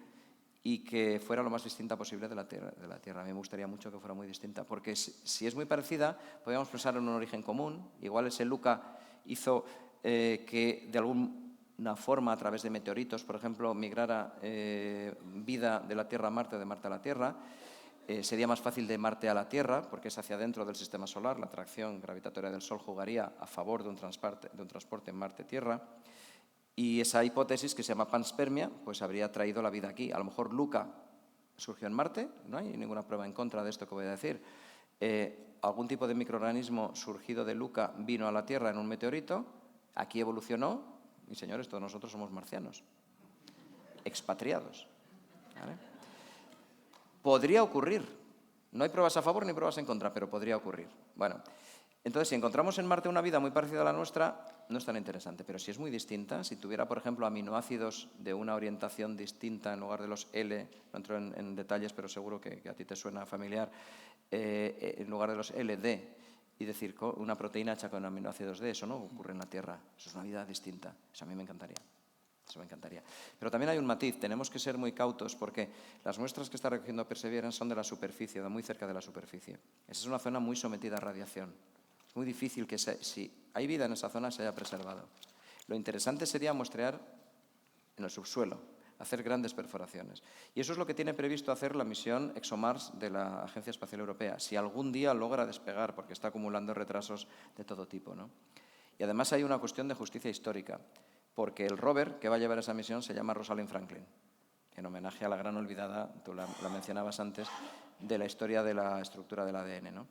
y que fuera lo más distinta posible de la Tierra. A mí me gustaría mucho que fuera muy distinta, porque si es muy parecida, podríamos pensar en un origen común. Igual ese LUCA hizo que de alguna forma, a través de meteoritos, por ejemplo, migrara vida de la Tierra a Marte o de Marte a la Tierra. Sería más fácil de Marte a la Tierra, porque es hacia dentro del sistema solar, la atracción gravitatoria del Sol jugaría a favor de un transporte Marte-Tierra, y esa hipótesis, que se llama panspermia, pues habría traído la vida aquí. A lo mejor LUCA surgió en Marte, no hay ninguna prueba en contra de esto que voy a decir. Algún tipo de microorganismo surgido de LUCA vino a la Tierra en un meteorito, aquí evolucionó, y señores, todos nosotros somos marcianos, expatriados, ¿vale? Podría ocurrir. No hay pruebas a favor ni pruebas en contra, pero podría ocurrir. Bueno, entonces, si encontramos en Marte una vida muy parecida a la nuestra, no es tan interesante. Pero si es muy distinta, si tuviera, por ejemplo, aminoácidos de una orientación distinta en lugar de los L, no entro en detalles, pero seguro que a ti te suena familiar, en lugar de los LD, y decir una proteína hecha con aminoácidos D, eso no ocurre en la Tierra. Eso es una vida distinta. Eso a mí me encantaría. Eso me encantaría. Pero también hay un matiz, tenemos que ser muy cautos porque las muestras que está recogiendo Perseverance son de la superficie, de muy cerca de la superficie. Esa es una zona muy sometida a radiación. Es muy difícil que si hay vida en esa zona se haya preservado. Lo interesante sería muestrear en el subsuelo, hacer grandes perforaciones. Y eso es lo que tiene previsto hacer la misión ExoMars de la Agencia Espacial Europea, si algún día logra despegar, porque está acumulando retrasos de todo tipo, ¿no? Y además hay una cuestión de justicia histórica, porque el rover que va a llevar esa misión se llama Rosalind Franklin, en homenaje a la gran olvidada, tú la mencionabas antes, de la historia de la estructura del ADN, ¿no?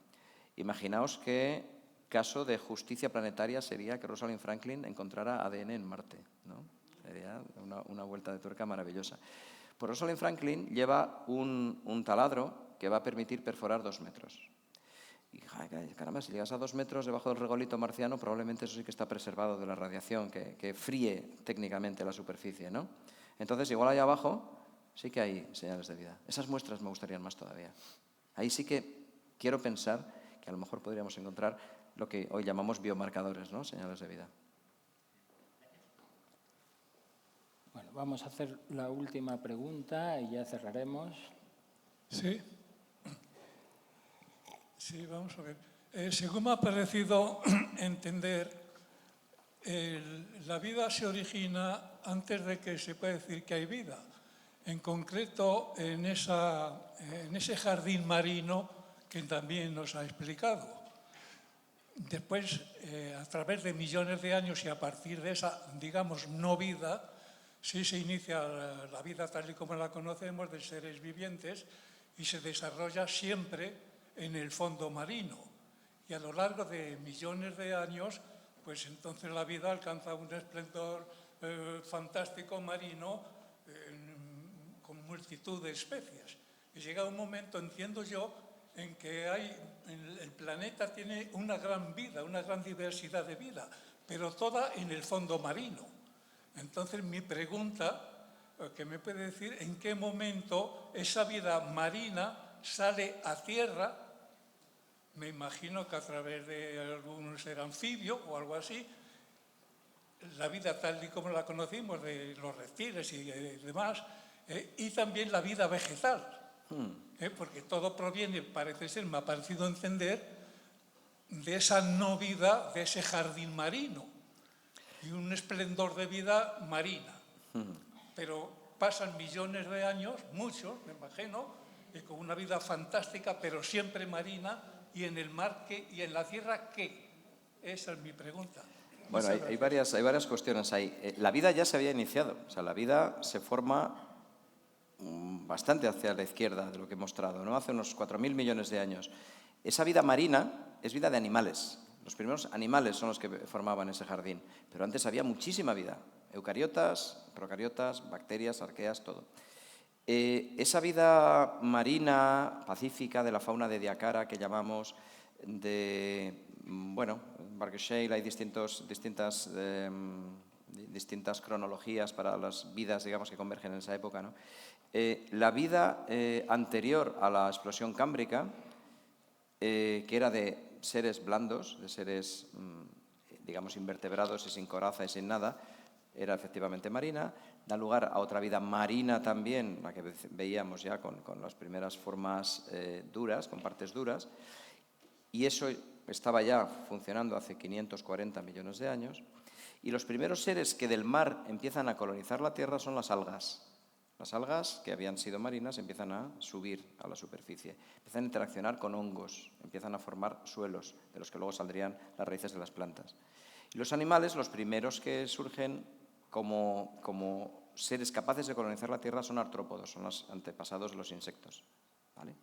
Imaginaos qué caso de justicia planetaria sería que Rosalind Franklin encontrara ADN en Marte, ¿no? Sería una vuelta de tuerca maravillosa. Pues Rosalind Franklin lleva un taladro que va a permitir perforar 2 metros. Y caramba, si llegas a 2 metros debajo del regolito marciano, probablemente eso sí que está preservado de la radiación, que fríe técnicamente la superficie, ¿no? Entonces, igual ahí abajo sí que hay señales de vida. Esas muestras me gustarían más todavía. Ahí sí que quiero pensar que a lo mejor podríamos encontrar lo que hoy llamamos biomarcadores, ¿no? Señales de vida. Bueno, vamos a hacer la última pregunta y ya cerraremos. Sí. Sí, vamos a ver. Según me ha parecido entender, la vida se origina antes de que se pueda decir que hay vida. En concreto, en ese jardín marino que también nos ha explicado. Después, a través de millones de años y a partir de esa, digamos, no vida, sí se inicia la vida tal y como la conocemos de seres vivientes y se desarrolla siempre en el fondo marino. Y a lo largo de millones de años, pues entonces la vida alcanza un esplendor fantástico marino con multitud de especies. Y llega un momento, entiendo yo, en que el planeta tiene una gran vida, una gran diversidad de vida, pero toda en el fondo marino. Entonces mi pregunta, que me puede decir en qué momento esa vida marina sale a tierra, me imagino que a través de algún ser anfibio o algo así, la vida tal y como la conocimos, de los reptiles y demás, y también la vida vegetal, porque todo proviene, parece ser, me ha parecido entender, de esa no vida, de ese jardín marino, y un esplendor de vida marina. Pero pasan millones de años, muchos, me imagino, y con una vida fantástica, pero siempre marina, y en el mar, ¿qué? ¿Y en la tierra, qué? Esa es mi pregunta. Bueno, hay varias cuestiones ahí. La vida ya se había iniciado, o sea, la vida se forma bastante hacia la izquierda de lo que he mostrado, ¿no? Hace unos 4.000 millones de años. Esa vida marina es vida de animales. Los primeros animales son los que formaban ese jardín, pero antes había muchísima vida. Eucariotas, procariotas, bacterias, arqueas, todo. Esa vida marina, pacífica, de la fauna de Diacara, que llamamos, bueno, en Burgess Shale hay distintas cronologías para las vidas, digamos, que convergen en esa época, ¿no? La vida anterior a la explosión cámbrica, que era de seres blandos, de seres, digamos, invertebrados y sin coraza y sin nada, era efectivamente marina, da lugar a otra vida marina también, la que veíamos ya con las primeras formas duras, con partes duras, y eso estaba ya funcionando hace 540 millones de años, y los primeros seres que del mar empiezan a colonizar la Tierra son las algas. Las algas, que habían sido marinas, empiezan a subir a la superficie, empiezan a interaccionar con hongos, empiezan a formar suelos, de los que luego saldrían las raíces de las plantas. Y los animales, los primeros que surgen como seres capaces de colonizar la Tierra son artrópodos, son los antepasados de los insectos, ¿vale?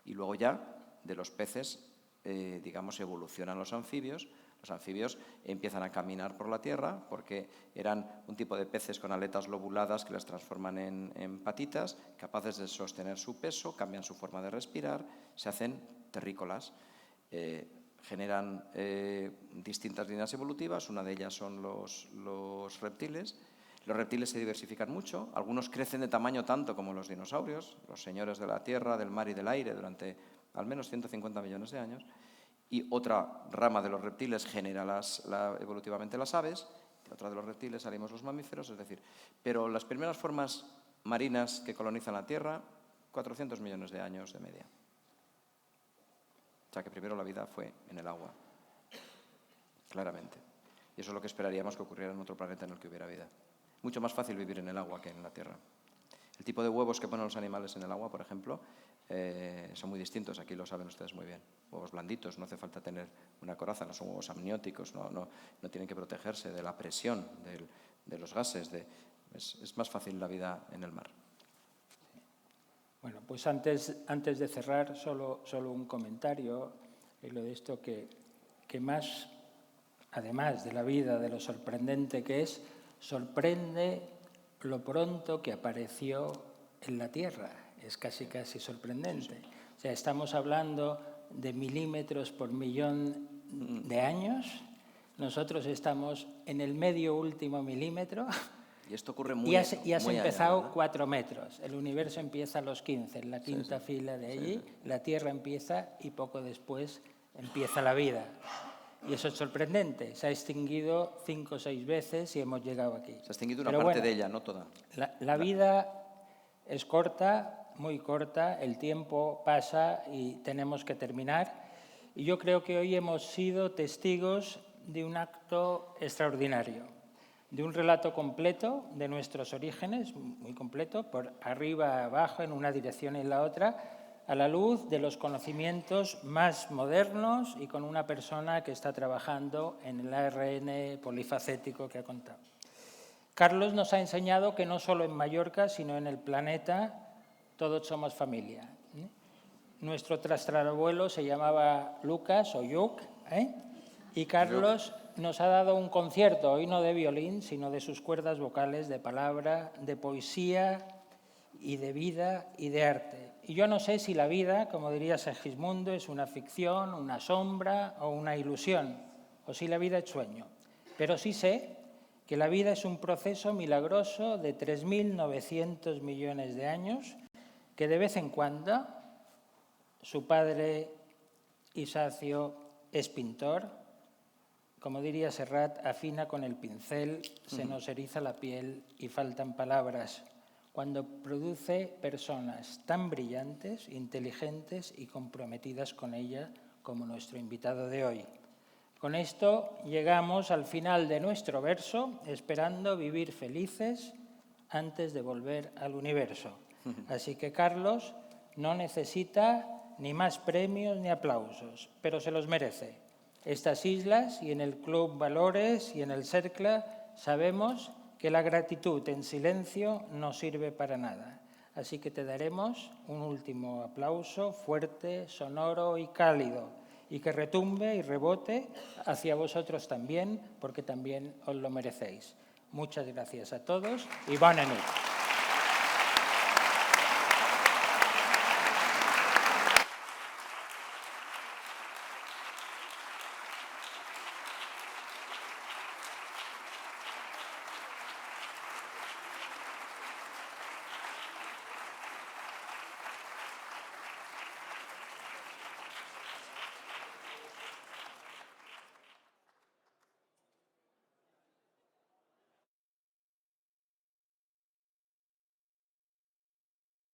Y luego ya, de los peces, digamos, evolucionan los anfibios. Los anfibios empiezan a caminar por la tierra porque eran un tipo de peces con aletas lobuladas que las transforman en patitas, capaces de sostener su peso, cambian su forma de respirar, se hacen terrícolas, generan distintas líneas evolutivas, una de ellas son los reptiles. Los reptiles se diversifican mucho, algunos crecen de tamaño tanto como los dinosaurios, los señores de la tierra, del mar y del aire durante al menos 150 millones de años. Y otra rama de los reptiles genera evolutivamente las aves, de otra de los reptiles salimos los mamíferos, es decir, pero las primeras formas marinas que colonizan la Tierra, 400 millones de años de media. O sea que primero la vida fue en el agua, claramente. Y eso es lo que esperaríamos que ocurriera en otro planeta en el que hubiera vida. Mucho más fácil vivir en el agua que en la Tierra. El tipo de huevos que ponen los animales en el agua, por ejemplo, son muy distintos, aquí lo saben ustedes muy bien. Huevos blanditos, no hace falta tener una coraza, no son huevos amnióticos, no tienen que protegerse de la presión, de los gases. Es más fácil la vida en el mar. Bueno, pues antes de cerrar, solo un comentario, lo de esto que más, además de la vida, de lo sorprendente que es, sorprende lo pronto que apareció en la Tierra. Es casi sorprendente. O sea, estamos hablando de milímetros por millón de años. Nosotros estamos en el medio último milímetro. Y esto ocurre muy y has empezado allá, 4 metros. El universo empieza a los 15, en la quinta fila de allí. La Tierra empieza y poco después empieza la vida. Y eso es sorprendente. Se ha extinguido 5 o 6 veces y hemos llegado aquí. Se ha extinguido una parte de ella, no toda. La vida es corta, muy corta, el tiempo pasa y tenemos que terminar. Y yo creo que hoy hemos sido testigos de un acto extraordinario, de un relato completo de nuestros orígenes, muy completo, por arriba, abajo, en una dirección y en la otra, a la luz de los conocimientos más modernos y con una persona que está trabajando en el ARN polifacético que ha contado. Carlos nos ha enseñado que no solo en Mallorca, sino en el planeta, todos somos familia. Nuestro tatarabuelo se llamaba Lucas o Lluc, y Carlos nos ha dado un concierto, hoy no de violín, sino de sus cuerdas vocales, de palabra, de poesía y de vida y de arte. Y yo no sé si la vida, como diría Segismundo, es una ficción, una sombra o una ilusión, o si la vida es sueño. Pero sí sé que la vida es un proceso milagroso de 3.900 millones de años que de vez en cuando Su padre, Isacio, es pintor. Como diría Serrat, afina con el pincel, se nos eriza la piel y faltan palabras cuando produce personas tan brillantes, inteligentes y comprometidas con ella como nuestro invitado de hoy. Con esto llegamos al final de nuestro verso, esperando vivir felices antes de volver al universo. Así que Carlos no necesita ni más premios ni aplausos, pero se los merece. Estas islas y en el Club Valores y en el Cercle sabemos que la gratitud en silencio no sirve para nada. Así que te daremos un último aplauso fuerte, sonoro y cálido, y que retumbe y rebote hacia vosotros también, porque también os lo merecéis. Muchas gracias a todos y bona nit.